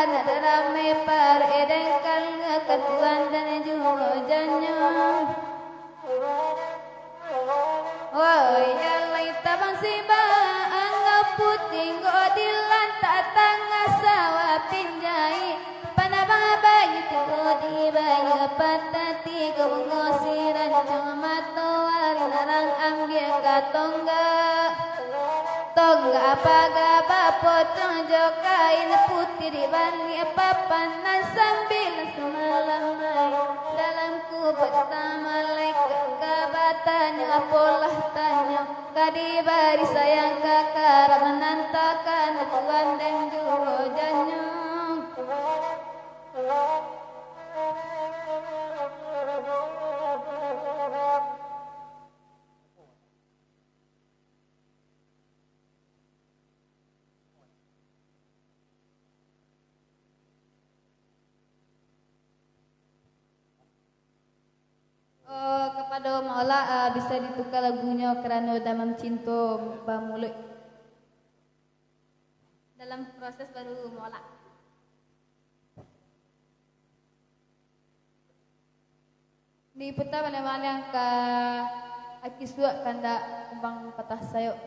nak ramai par edengkan ketuan dan jujannya. Woi alai tabang siba anggap puting godilan tak tangga sawa pinjai panabang bayi tiko di bayi patati gongosiran cuma toar narang ambil katongga tongga paga bapotong jokain putih di bali papanan sambil semalam dalam kubur tamalai kabatanya polah tanya kadi bari sayang kakak menantakan tuan dan jurojannya. Kepada Maula bisa ditukar lagunya kerana dalam cinta bamulut dalam proses baru Maula. Di putar mana-mana yang ke aki suak kanda kembang patah sayuk.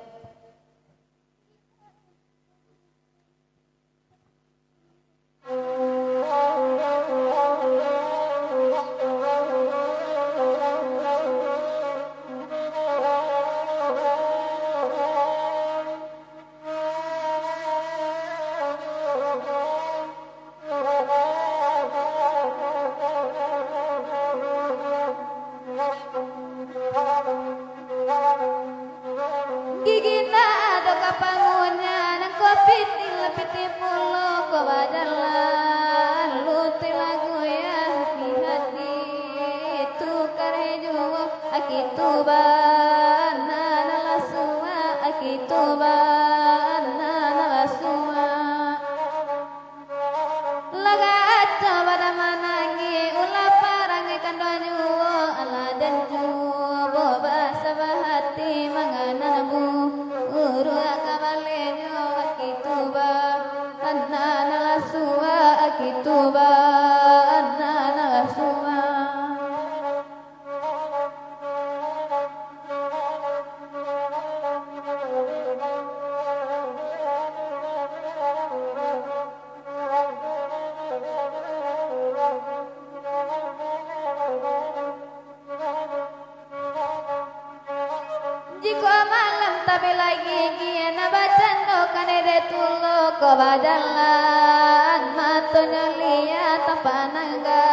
Badalan matonya liat tapanangga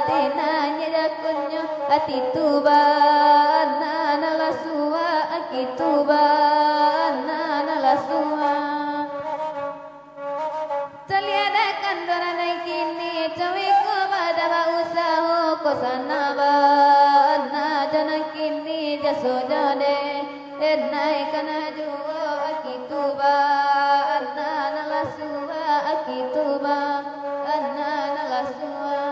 dinanya jakunyo ati tuban nana suwa aki tuban nana suwa caliadakan dorana kini cawi ko badaba usaho ko sanaban na jana kini jaso jade enai kana juo aki tuban nana suwa aki tuban nana suwa.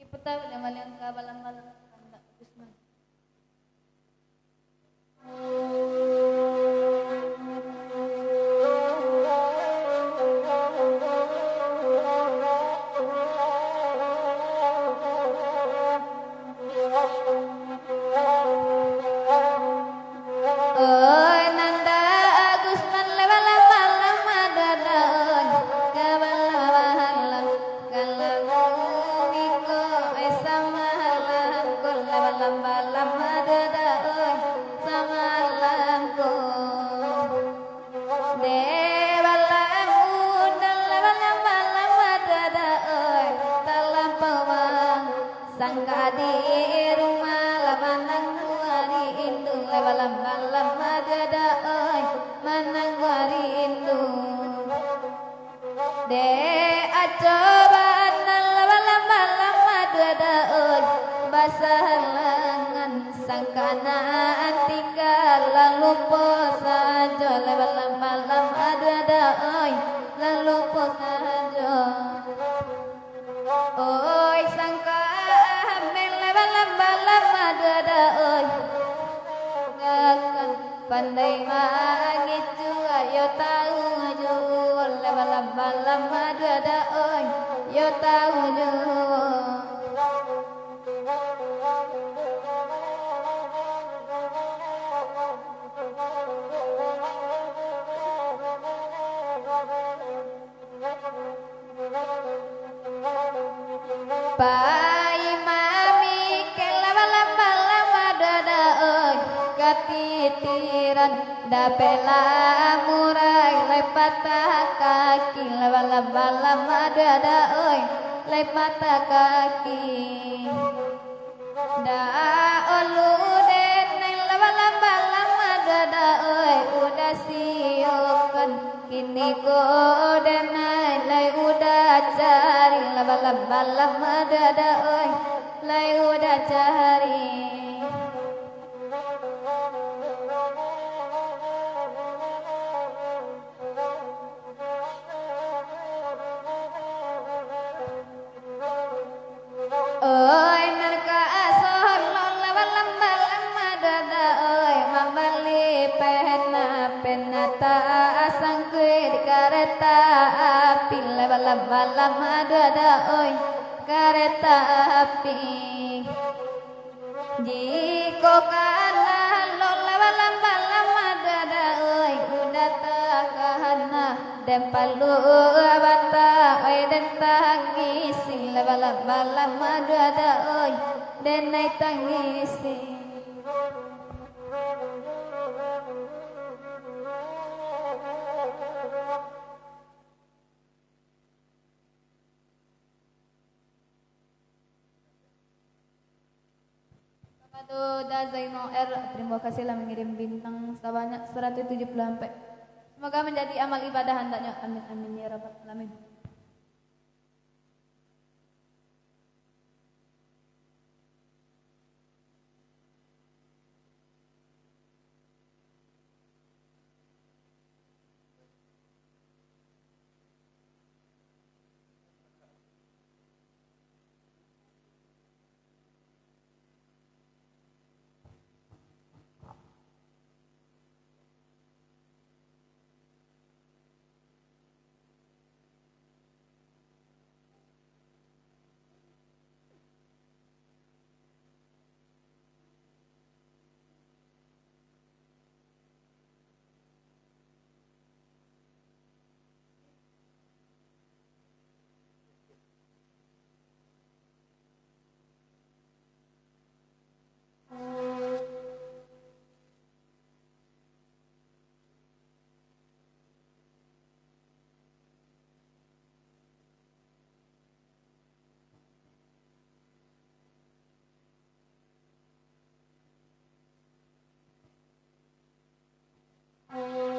Peta yang ka balang-balang tanda Gusman. Lamba lebalam malam ada oi manang warindu de acobaan lebalam malam ada oi basalangan sangkana tinggal lalu posajo lebalam malam ada oi lalu posajo oi sangka amel lebalam malam ada oi akan pandai mangitu ayo tahu jual lebalam malam ada oi yo tahu jual Pai mami kelaba-laba dada oi katitiran dapela murai lepatah kaki laba-laba dada oi lepatah kaki da olu den laba-laba dada oi udah siokan kini goden lai udah cari laba-laba dada oi lai udah cari oi narka asoh laba-laba dada oi mambali pena ta asang di kereta api laba-laba dada oi kereta api jiko kalah lo laba-laba dada oi udah takahana dan palu bata oi dan tangisi laba-laba dada oi dan naik tangisi Zaino R, terima kasih telah mengirim bintang sebanyak 170 sampai. Semoga menjadi amal ibadah hendaknya. Amin amin ya rabbal alamin.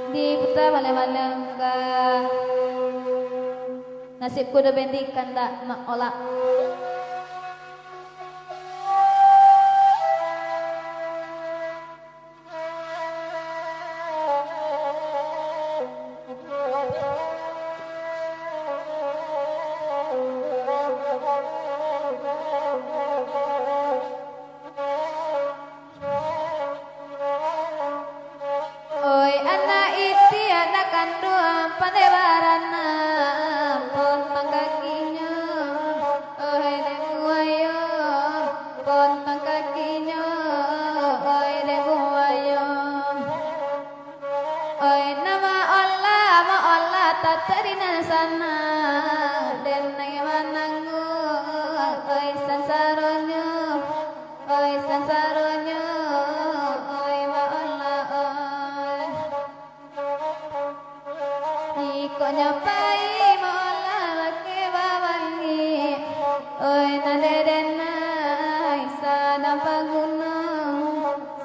Di puta malam-malam ka nasibku udah bendikan tak mak olah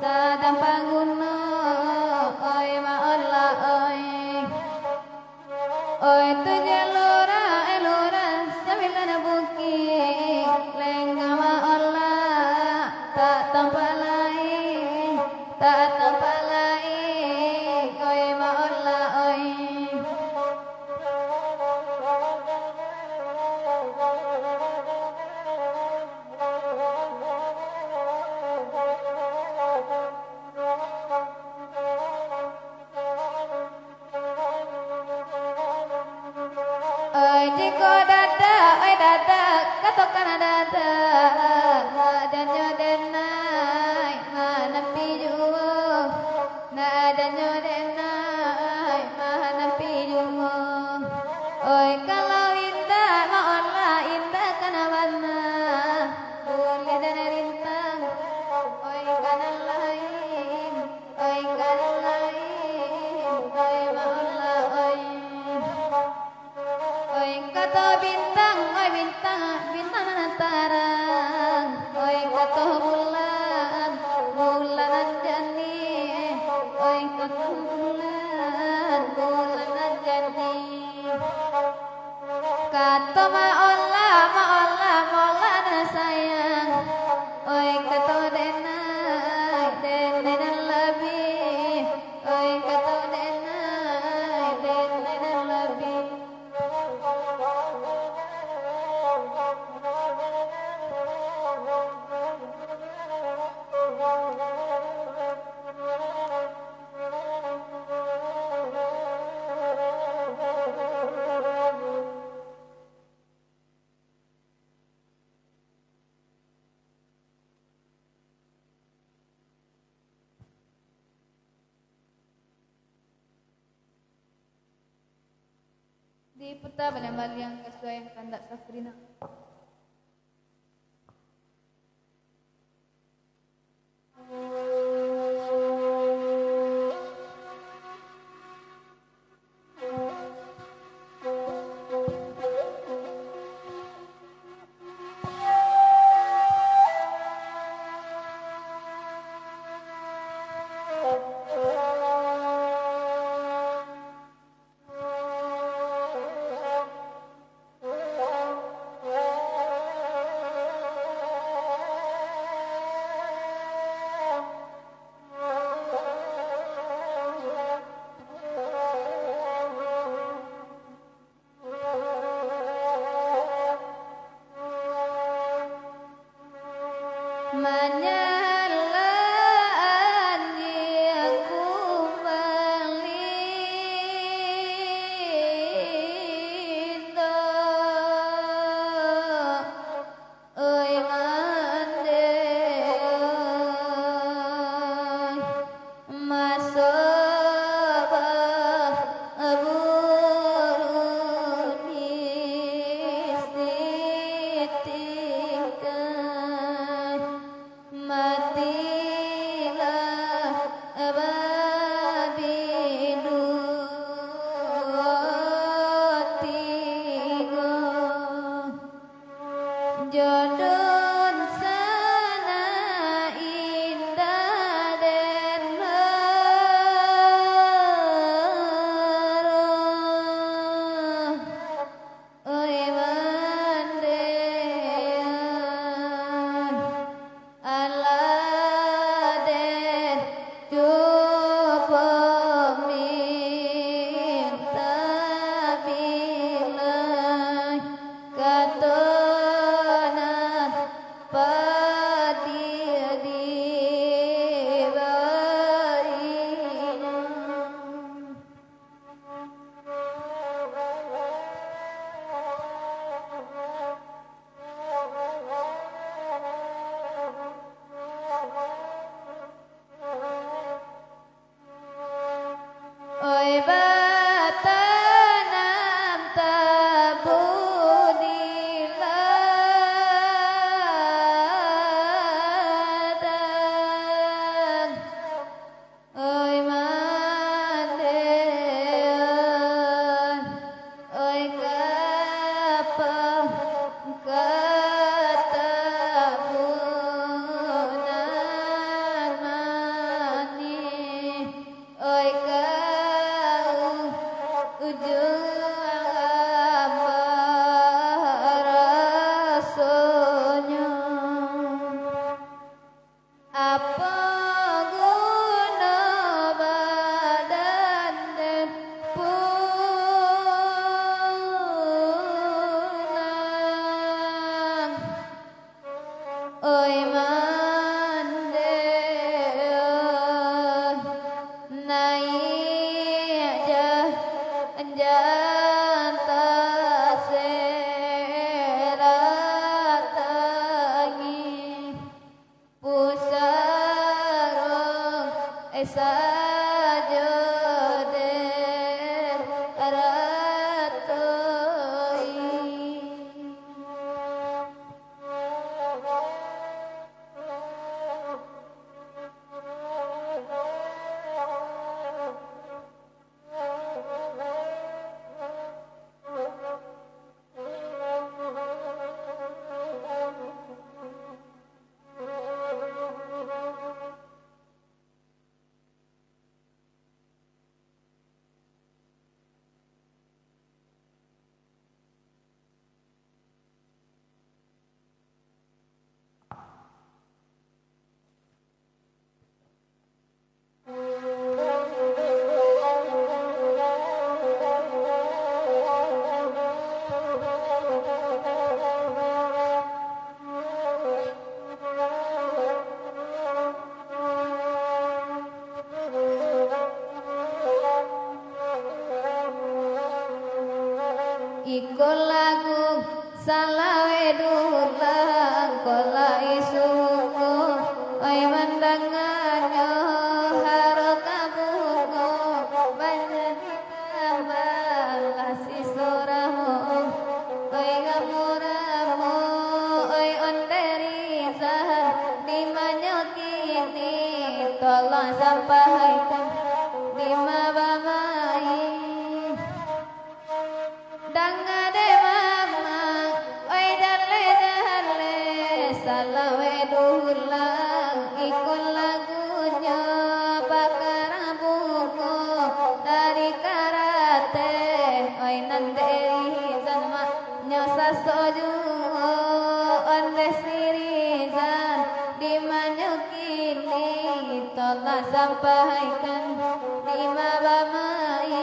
sadang pangunang oi tu jelora elora sambil bukit lengama Allah tak tampak lain oi ma Allah oi oi jiko dada oi dada katokan dada dan nyodenai napi juo na dan nyodenai napi juo oi kalau indah ma Allah indah kana warna boleh dan rintang oi kana lain oi ma Allah oi oi kata bintang oi bintang tarang oi kata bulan jani oi kata bulan jani kata ma Allah na sayang oi kata denai lebih oi kata denai lebih di peta balembal yang sesuai tanda Safrina. Jodoh sana indah dan harum, oi mandean aladen coba minta bilang katona Iko lagu salawe dulang kola isuku oi mandanganyo haro kabungo banyak ditambah lasi soramu oi gamuramu oi onderisan dimanyo kini tolong sampaikan di mabamai dangade mama oi dalle dalle salawe dulang ikut lagunya bakara bungo dari karate oi nanderi zanma nyosa soju onde sirizan dimanyo kini tolong sampaikan di mabamai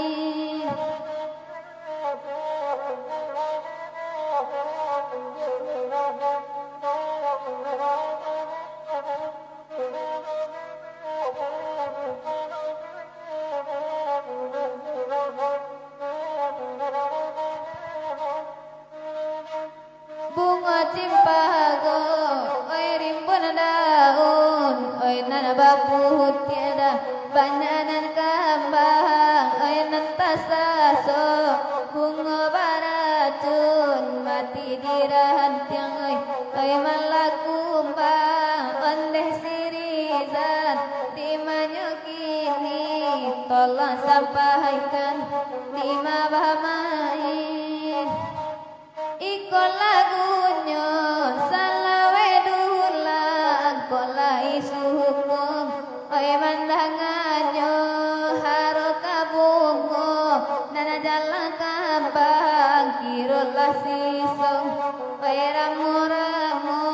bunga cimpago oi rimbun daun oi nana baput tiada banyanan kambang oi nentasaso bunga baracun mati dirantiang oi malakumbang ondeh sirizan dimanyo kini tolong sampaikan di mabamain iko lagunya salawe dulang kola isuhukum oi mandanganyo haro kabungo nana jalan kambang kirolah sisong oi ramu-ramu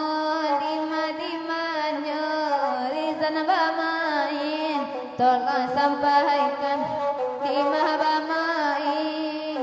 dima-dimanyo rizan bamain tolong sampaikan di mabamain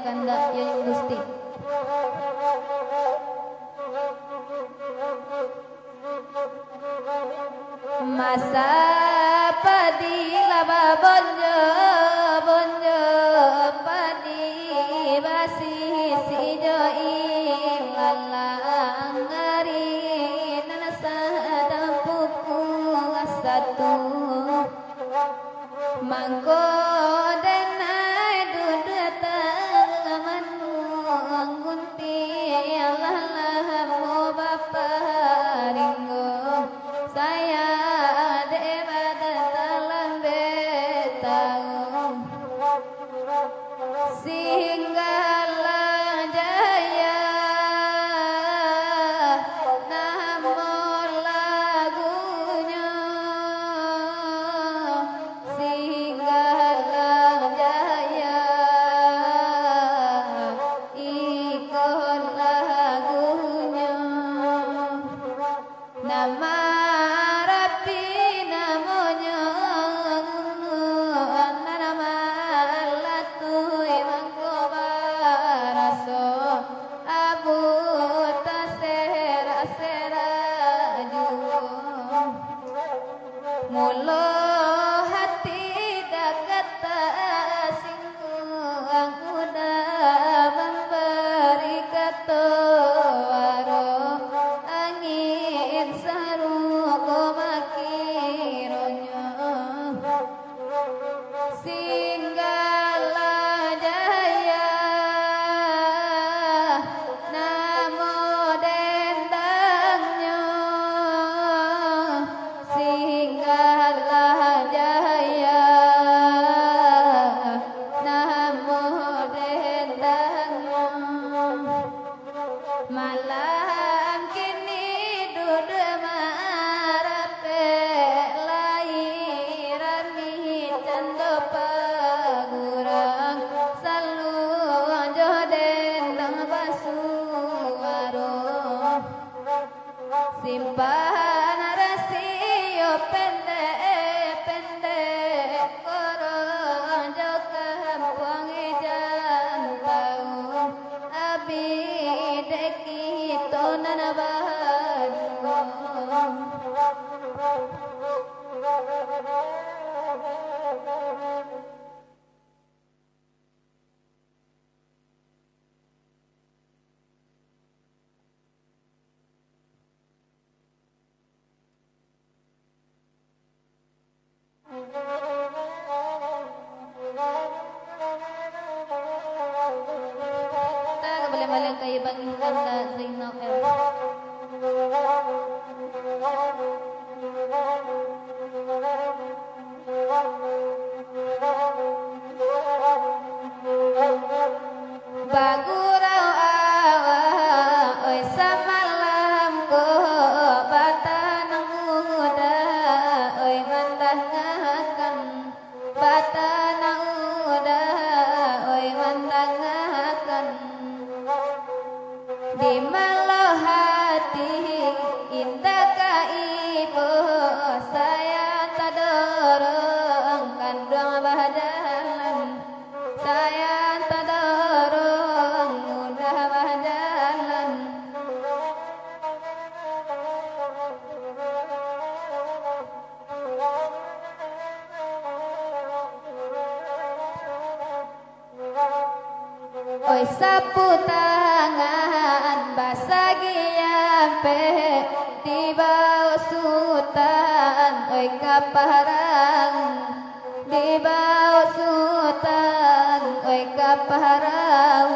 Kanda Yayung Gusti masa padila babonjo bonjo padi basi sijo ilalang ngari nanasa dampuku satu mangko denai dudata gunti Allah mo bapa ringo saya dewa dalam betang singgala jaya namo lagunya singgala jaya ikut lagunya nama rapi namanya nama latu mangko bara malang kayo bangingkan ka Zainab El. Bagurau awa oi samalam ko batanang muda oi mandangakan batanang muda oi mandangakan di malau hati indah ka ibu saya tadorong kandung badalan saya tadorong mudah badalan oi sapu tangan basagiampe di bawah sultan oi kaparang di bawah sultan oi kaparang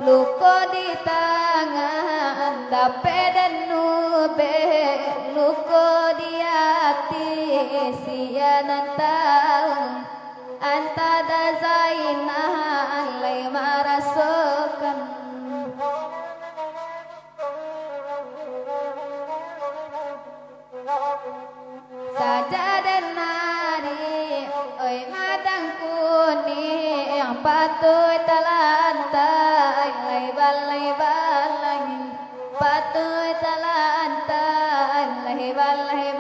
luko di tangan dape dan nube luko di hati sianan tahu antada zainah lay marasokan sajadah nari oi madang kuning patuh talantai lay balay patuh talantai lay balay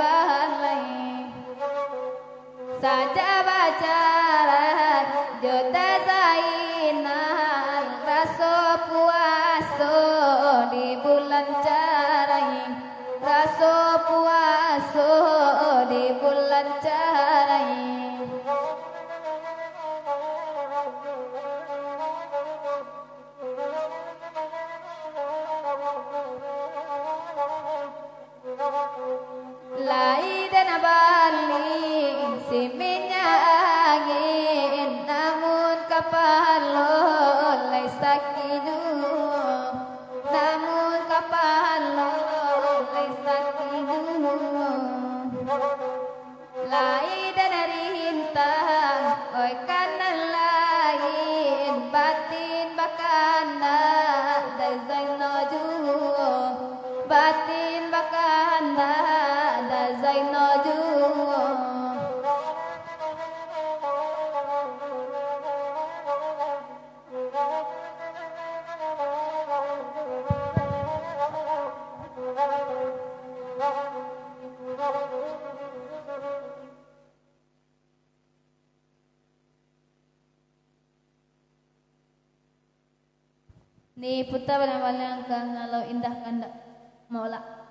saja bacaran jota zainal raso puaso di bulan carai raso puaso di bulan carai lai dan balik siminya angin namun kapal lai sakinu namun kapal lai sakinu lai dan rintang oi kanan lain batin bakana dai zainoju batin bakana da zainoju ni puta balang kang ngalau indah kanda maula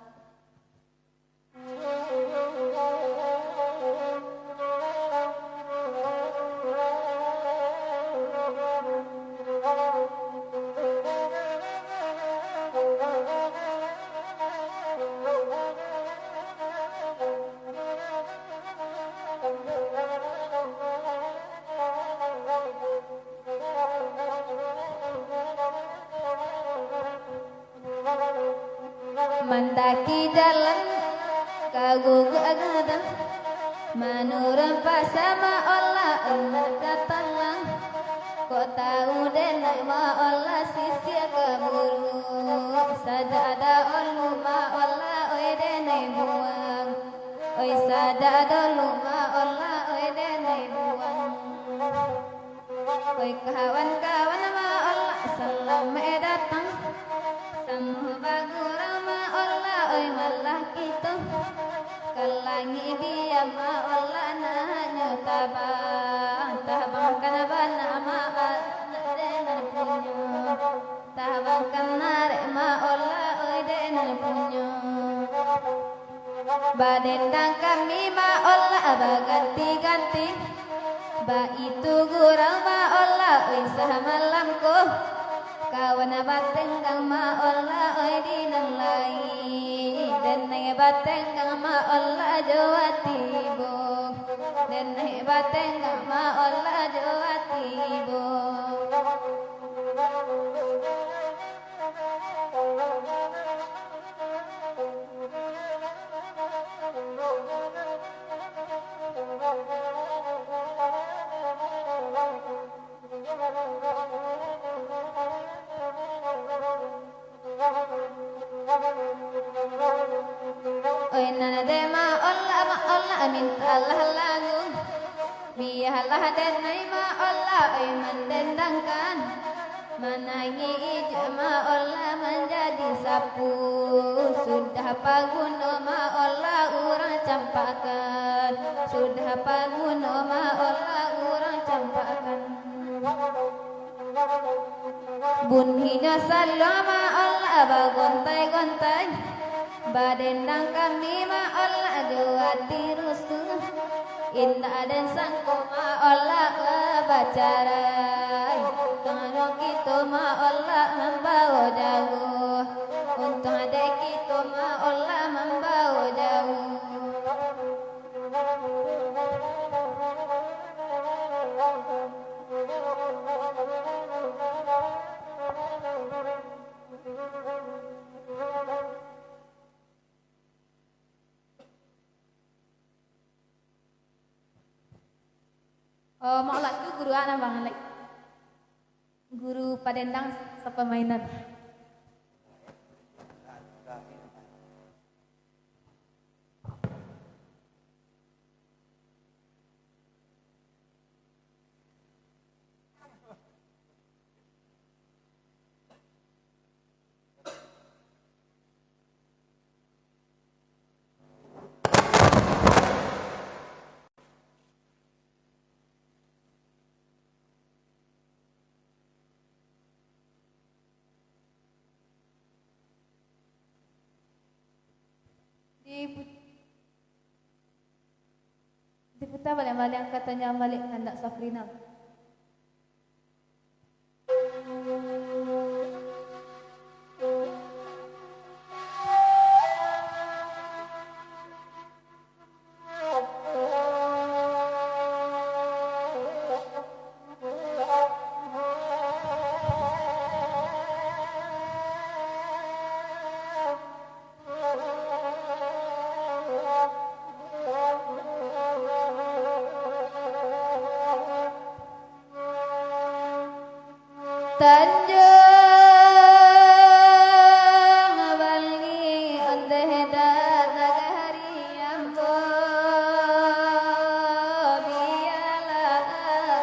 mendaki jalan kagugagadan manurun pasama Allah enak katalang kok tahu denai ma Allah sisia keburu sajada oluma Allah oi denai buang oi sajada oluma Allah oi denai buang oi kawan-kawan ma Allah salam datang sama bagurau ma Allah oi malah kita kalangi dia ma Allah nanya tabang kana bana ma denan punyo tabang kana re ma Allah oi denan punyo badendang kami ma Allah baganti-ganti ba itu gurau ma Allah oi sahamalamku kawan batenggang ma Allah oi dinang lai dan batenggang ma Allah Jawa Timur dan batenggang ma Allah Jawa Timur kalah dan naima Allah mendendangkan menangi ijma Allah menjadi sapu sudah paguno ma Allah urang campakan sudah paguno ma Allah urang campakan bunhinya salama Allah bagontai-gontai badendang kami ma Allah gawati rusuh indah dan sangkoma Allah bacarai tano kita ma Allah membawa jauh untuk ada kita ma Allah membawa jauh Oh, maklak itu guru anak bang Alek. Guru Padendang sepemainan. Diputar balik-balik yang katanya balik hendak Safrina. Tanjung Bali ondehda nagari ambo biala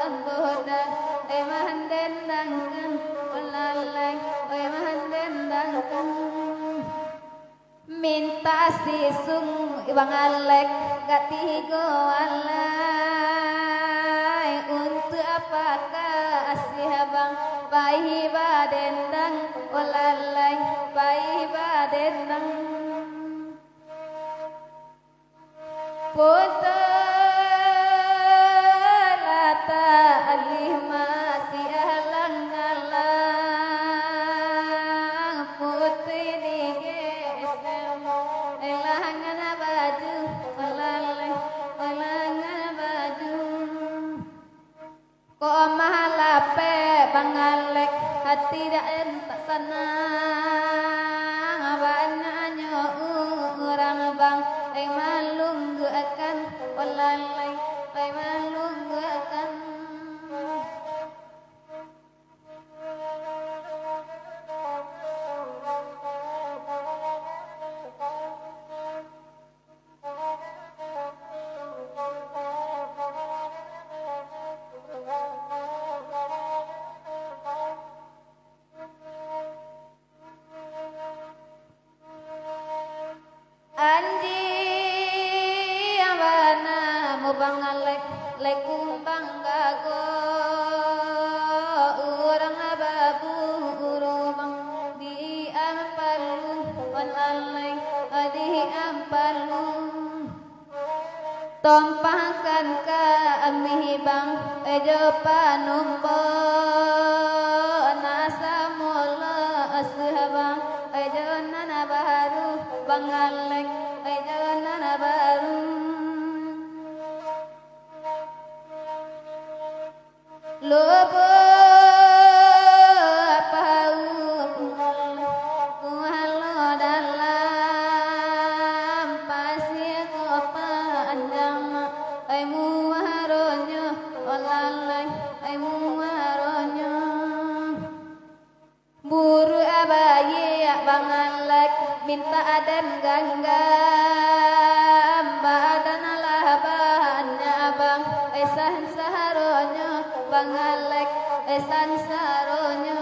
amboda emandendangkan ulalai emandendangkan minta sisung ibang alek gatigo alai untuk apakah asih abang Pai badendang olalai pai badendang foto lata alima si alang alang putih digesem elangan baju olalai elangan baju kok mahalape bangalek hati dan tak senang banyaknya orang bang malung akan olalai malung akan bangalek lekum banggago urang babu urubang di ampalu walalai di ampalu tompakan ka amihibang ejo panumbo nasa mola ashabang ejo nana baru bangalek ejo nana baru lobo pau kualo dalam pasir kopa andama ai muaronyo olalai ai muaronyo buru abaye bangalek minta adan ganggam badan alaban abang ai sahar pangalek sansaronya.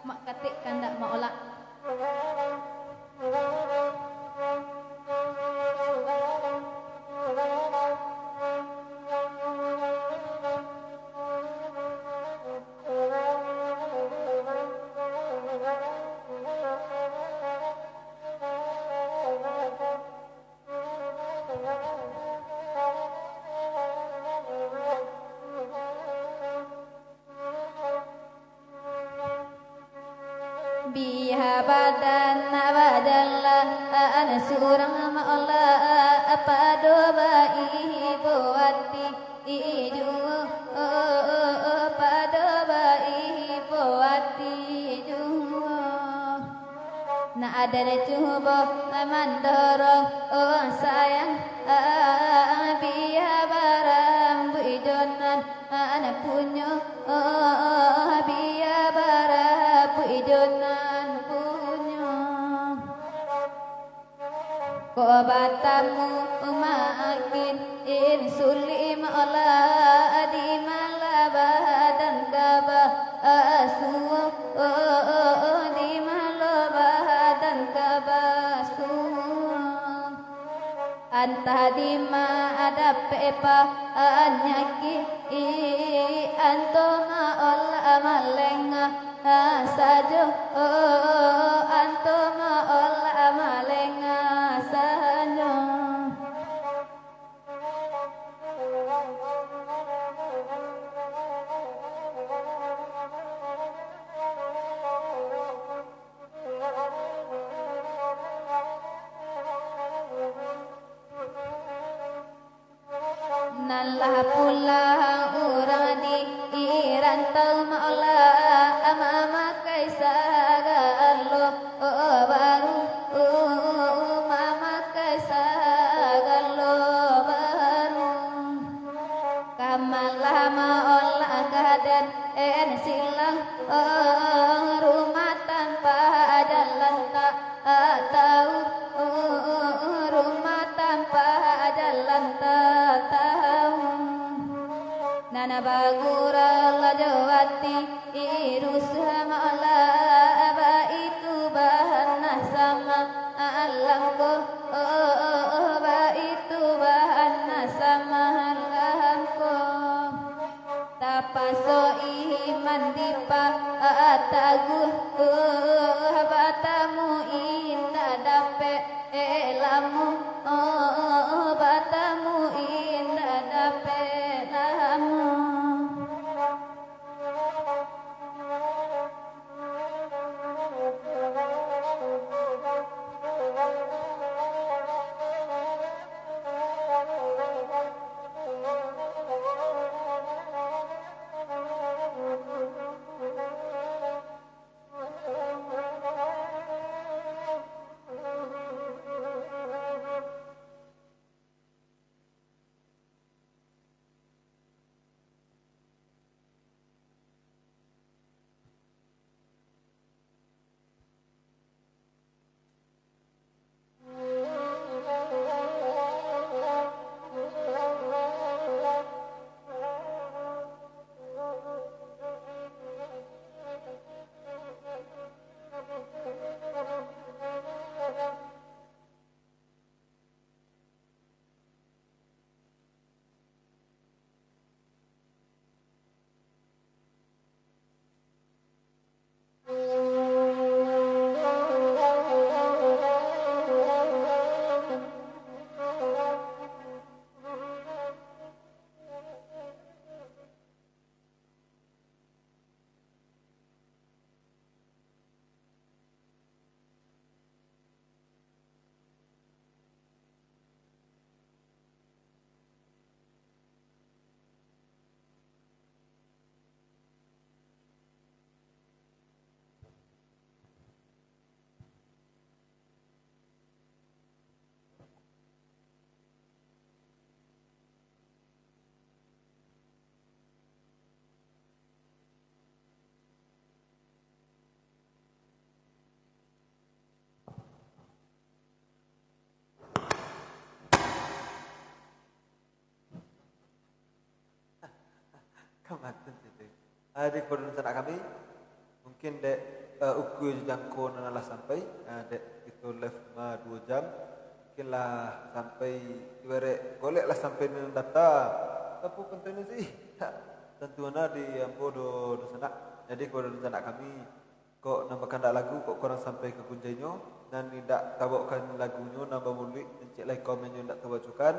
Mak ketik kandak mak olak. Biha badan abadallah ana surang ma Allah apa doa ibu hati iju pada ibu hati iju na ada coba mandorong sayang biha barang bu idonan anak punya biha barang bu idonan punya ko batamu makin insulim Allah di malabadan kabah asu di malabadan kabah su antah di ma ada pepa anyaki antoma Allah malenga sajo antoma Allah malenga sajo nalah pulang urang di rantau maulah mama kaisagalo baru mama kaisagalo baru kamalah maulah gadan silang rumah tanpa jalan tak tahu rumah tanpa jalan tak tahu nana bagura lajawati irusha ma'ala ba itu bahan sama alangko ba itu bahan sama alangko tapaso iman dipa atagu batamu indah dape elamu batamu indah dape elamu Mantan itu. Adik pada rencana kami mungkin dek uku jangkau nanalah sampai dek itu live 2 jam mungkin lah sampai ibarat golek lah sampai dengan data tapi pentingnya sih tentu di ampo do sana jadi pada rencana kami kok nambahkan dak lagu kok kurang sampai ke kuncinya dan tidak tabokkan lagunya nambah mulik encik like komennya tidak terbacakan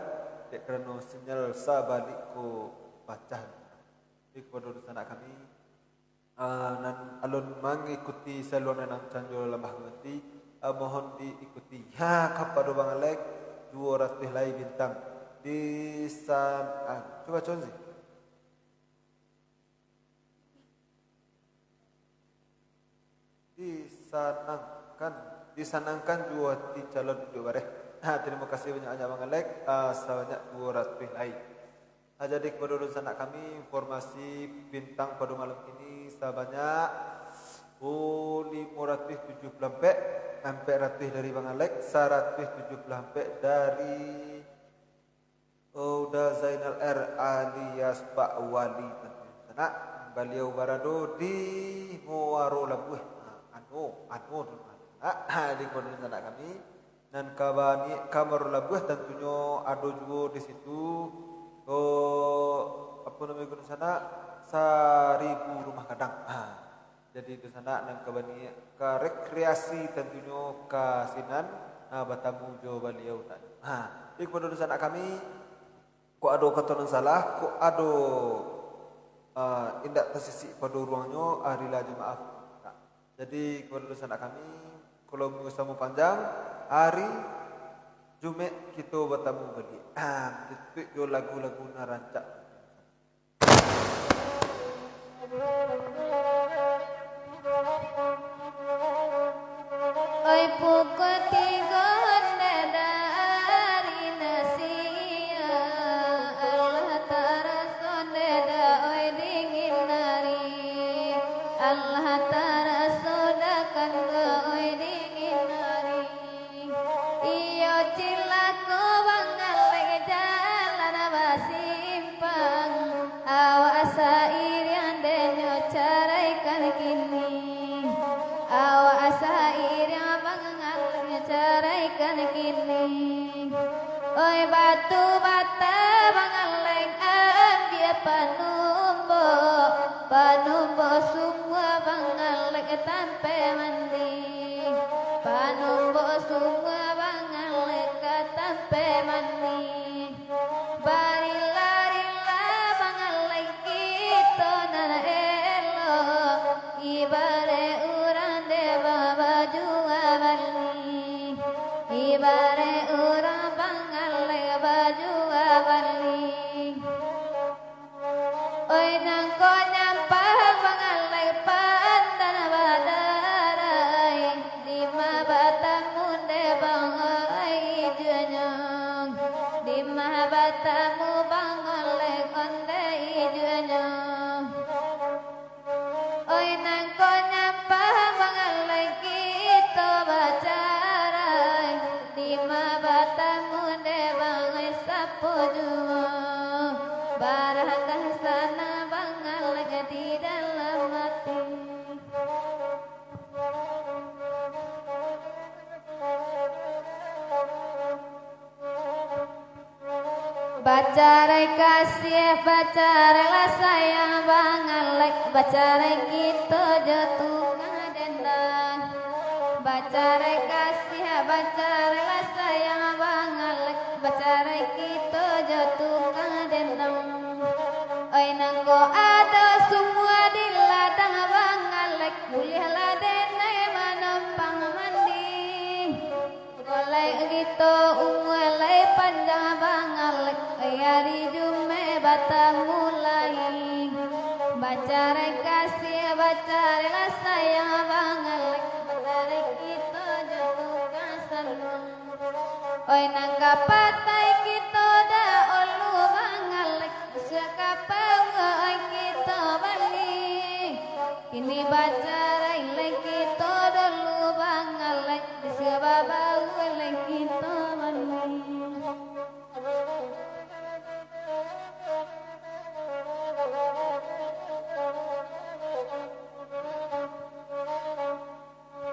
dek kerana sinyal sabalik ko baca. Jadi kepada rencana kami nan alun mengikuti saluran nang canjo lembah nanti mohon diikuti kepada Bang Alek 200 lai bintang di coba sih disanangkan dua calon dua bareh. Terima kasih banyak Bang Alek sebanyak 200 lai. Jadi kepada rencana kami informasi bintang pada malam ini sebanyak 570 sampai ratus dari Bang Alek 170 dari Uda Zainal R alias Pak Wali tentunya beliau barado di Muaro Labuh di kepada rencana kami dan kamar Labuh tentunya ada juga di situ. Apa namanya di sana 1000 rumah kadang. Jadi di sana nang kabani ke rekreasi tentunya kasinan batamu jo beliau tadi. Di kepada di sana kami ko ado katonan salah ko ado indak tersisi pada ruangnya arilah jemaah. Jadi kepada di sana kami kalau mengusahamu panjang hari Jumet kita bertemu beli. Itu yo lagu-lagu narancak. Oi pukul 3 dari nasia Allah tarason da oi dingin nari Allah tarasodakan oi dingin nari iyo cilako bangalek jalan basimpang awasa irian denyo caraikan kini awasa irian bangalek caraikan kini oi batu bata bangalek ambia panumbo semua bangalek tanpa mandi panumbo semua bangalek tanpa mandi barila bangalek kita nana elo ibare urang de baba jua bali ibare urang bangalek bajua bali oi nang ko nyampah bangalek pandan badarai lima batamu de bangai jenyong lima batamu bangalek onde jenyong oi nang ko nyampah bangalek kita bacarai lima batamu de bangai sapu jua barakah sana bangalek di dalam hati bacarai kasih bacarai lah sayang bangalek bacarai kita jatuh ngadendang bacarai kasih bacarai lah sayang bangalek bacarai kita jatuh ngadendang oi nanggo ada semua di ladang bangalek bolehlah denai manompang mandi golai gitu umulai panjang bangalek hari jume batang mulai bacarai kasih bacarai lah sayang bangalek bacarai kita jatuh kasalung oi nangga patai kita da olu bangalek sekapau oi kita balik ini bacarai lagi kita dulu bangalek sebabau lagi kita balik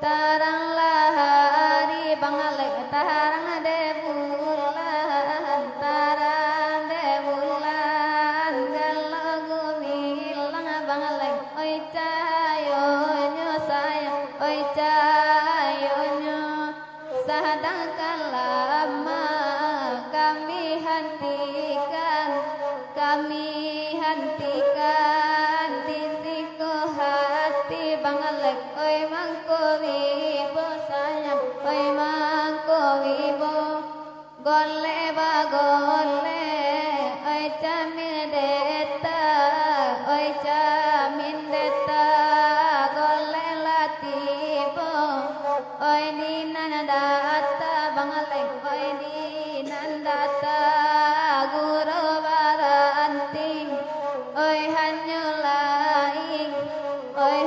tarang lahari bangalek tarang de bulan tarang de bulan galagu milang bangalek oi cahayonyo sayang oi cahayonyo sadangkan lama kami hentikan di siku hati bangalek oi mangko wibo sayang oi mangko wibo gole ba gole oi camin deta oi camin deta gole latibo oi dinan data bangalek oi dinan data guru baranting oi hanyulaing oi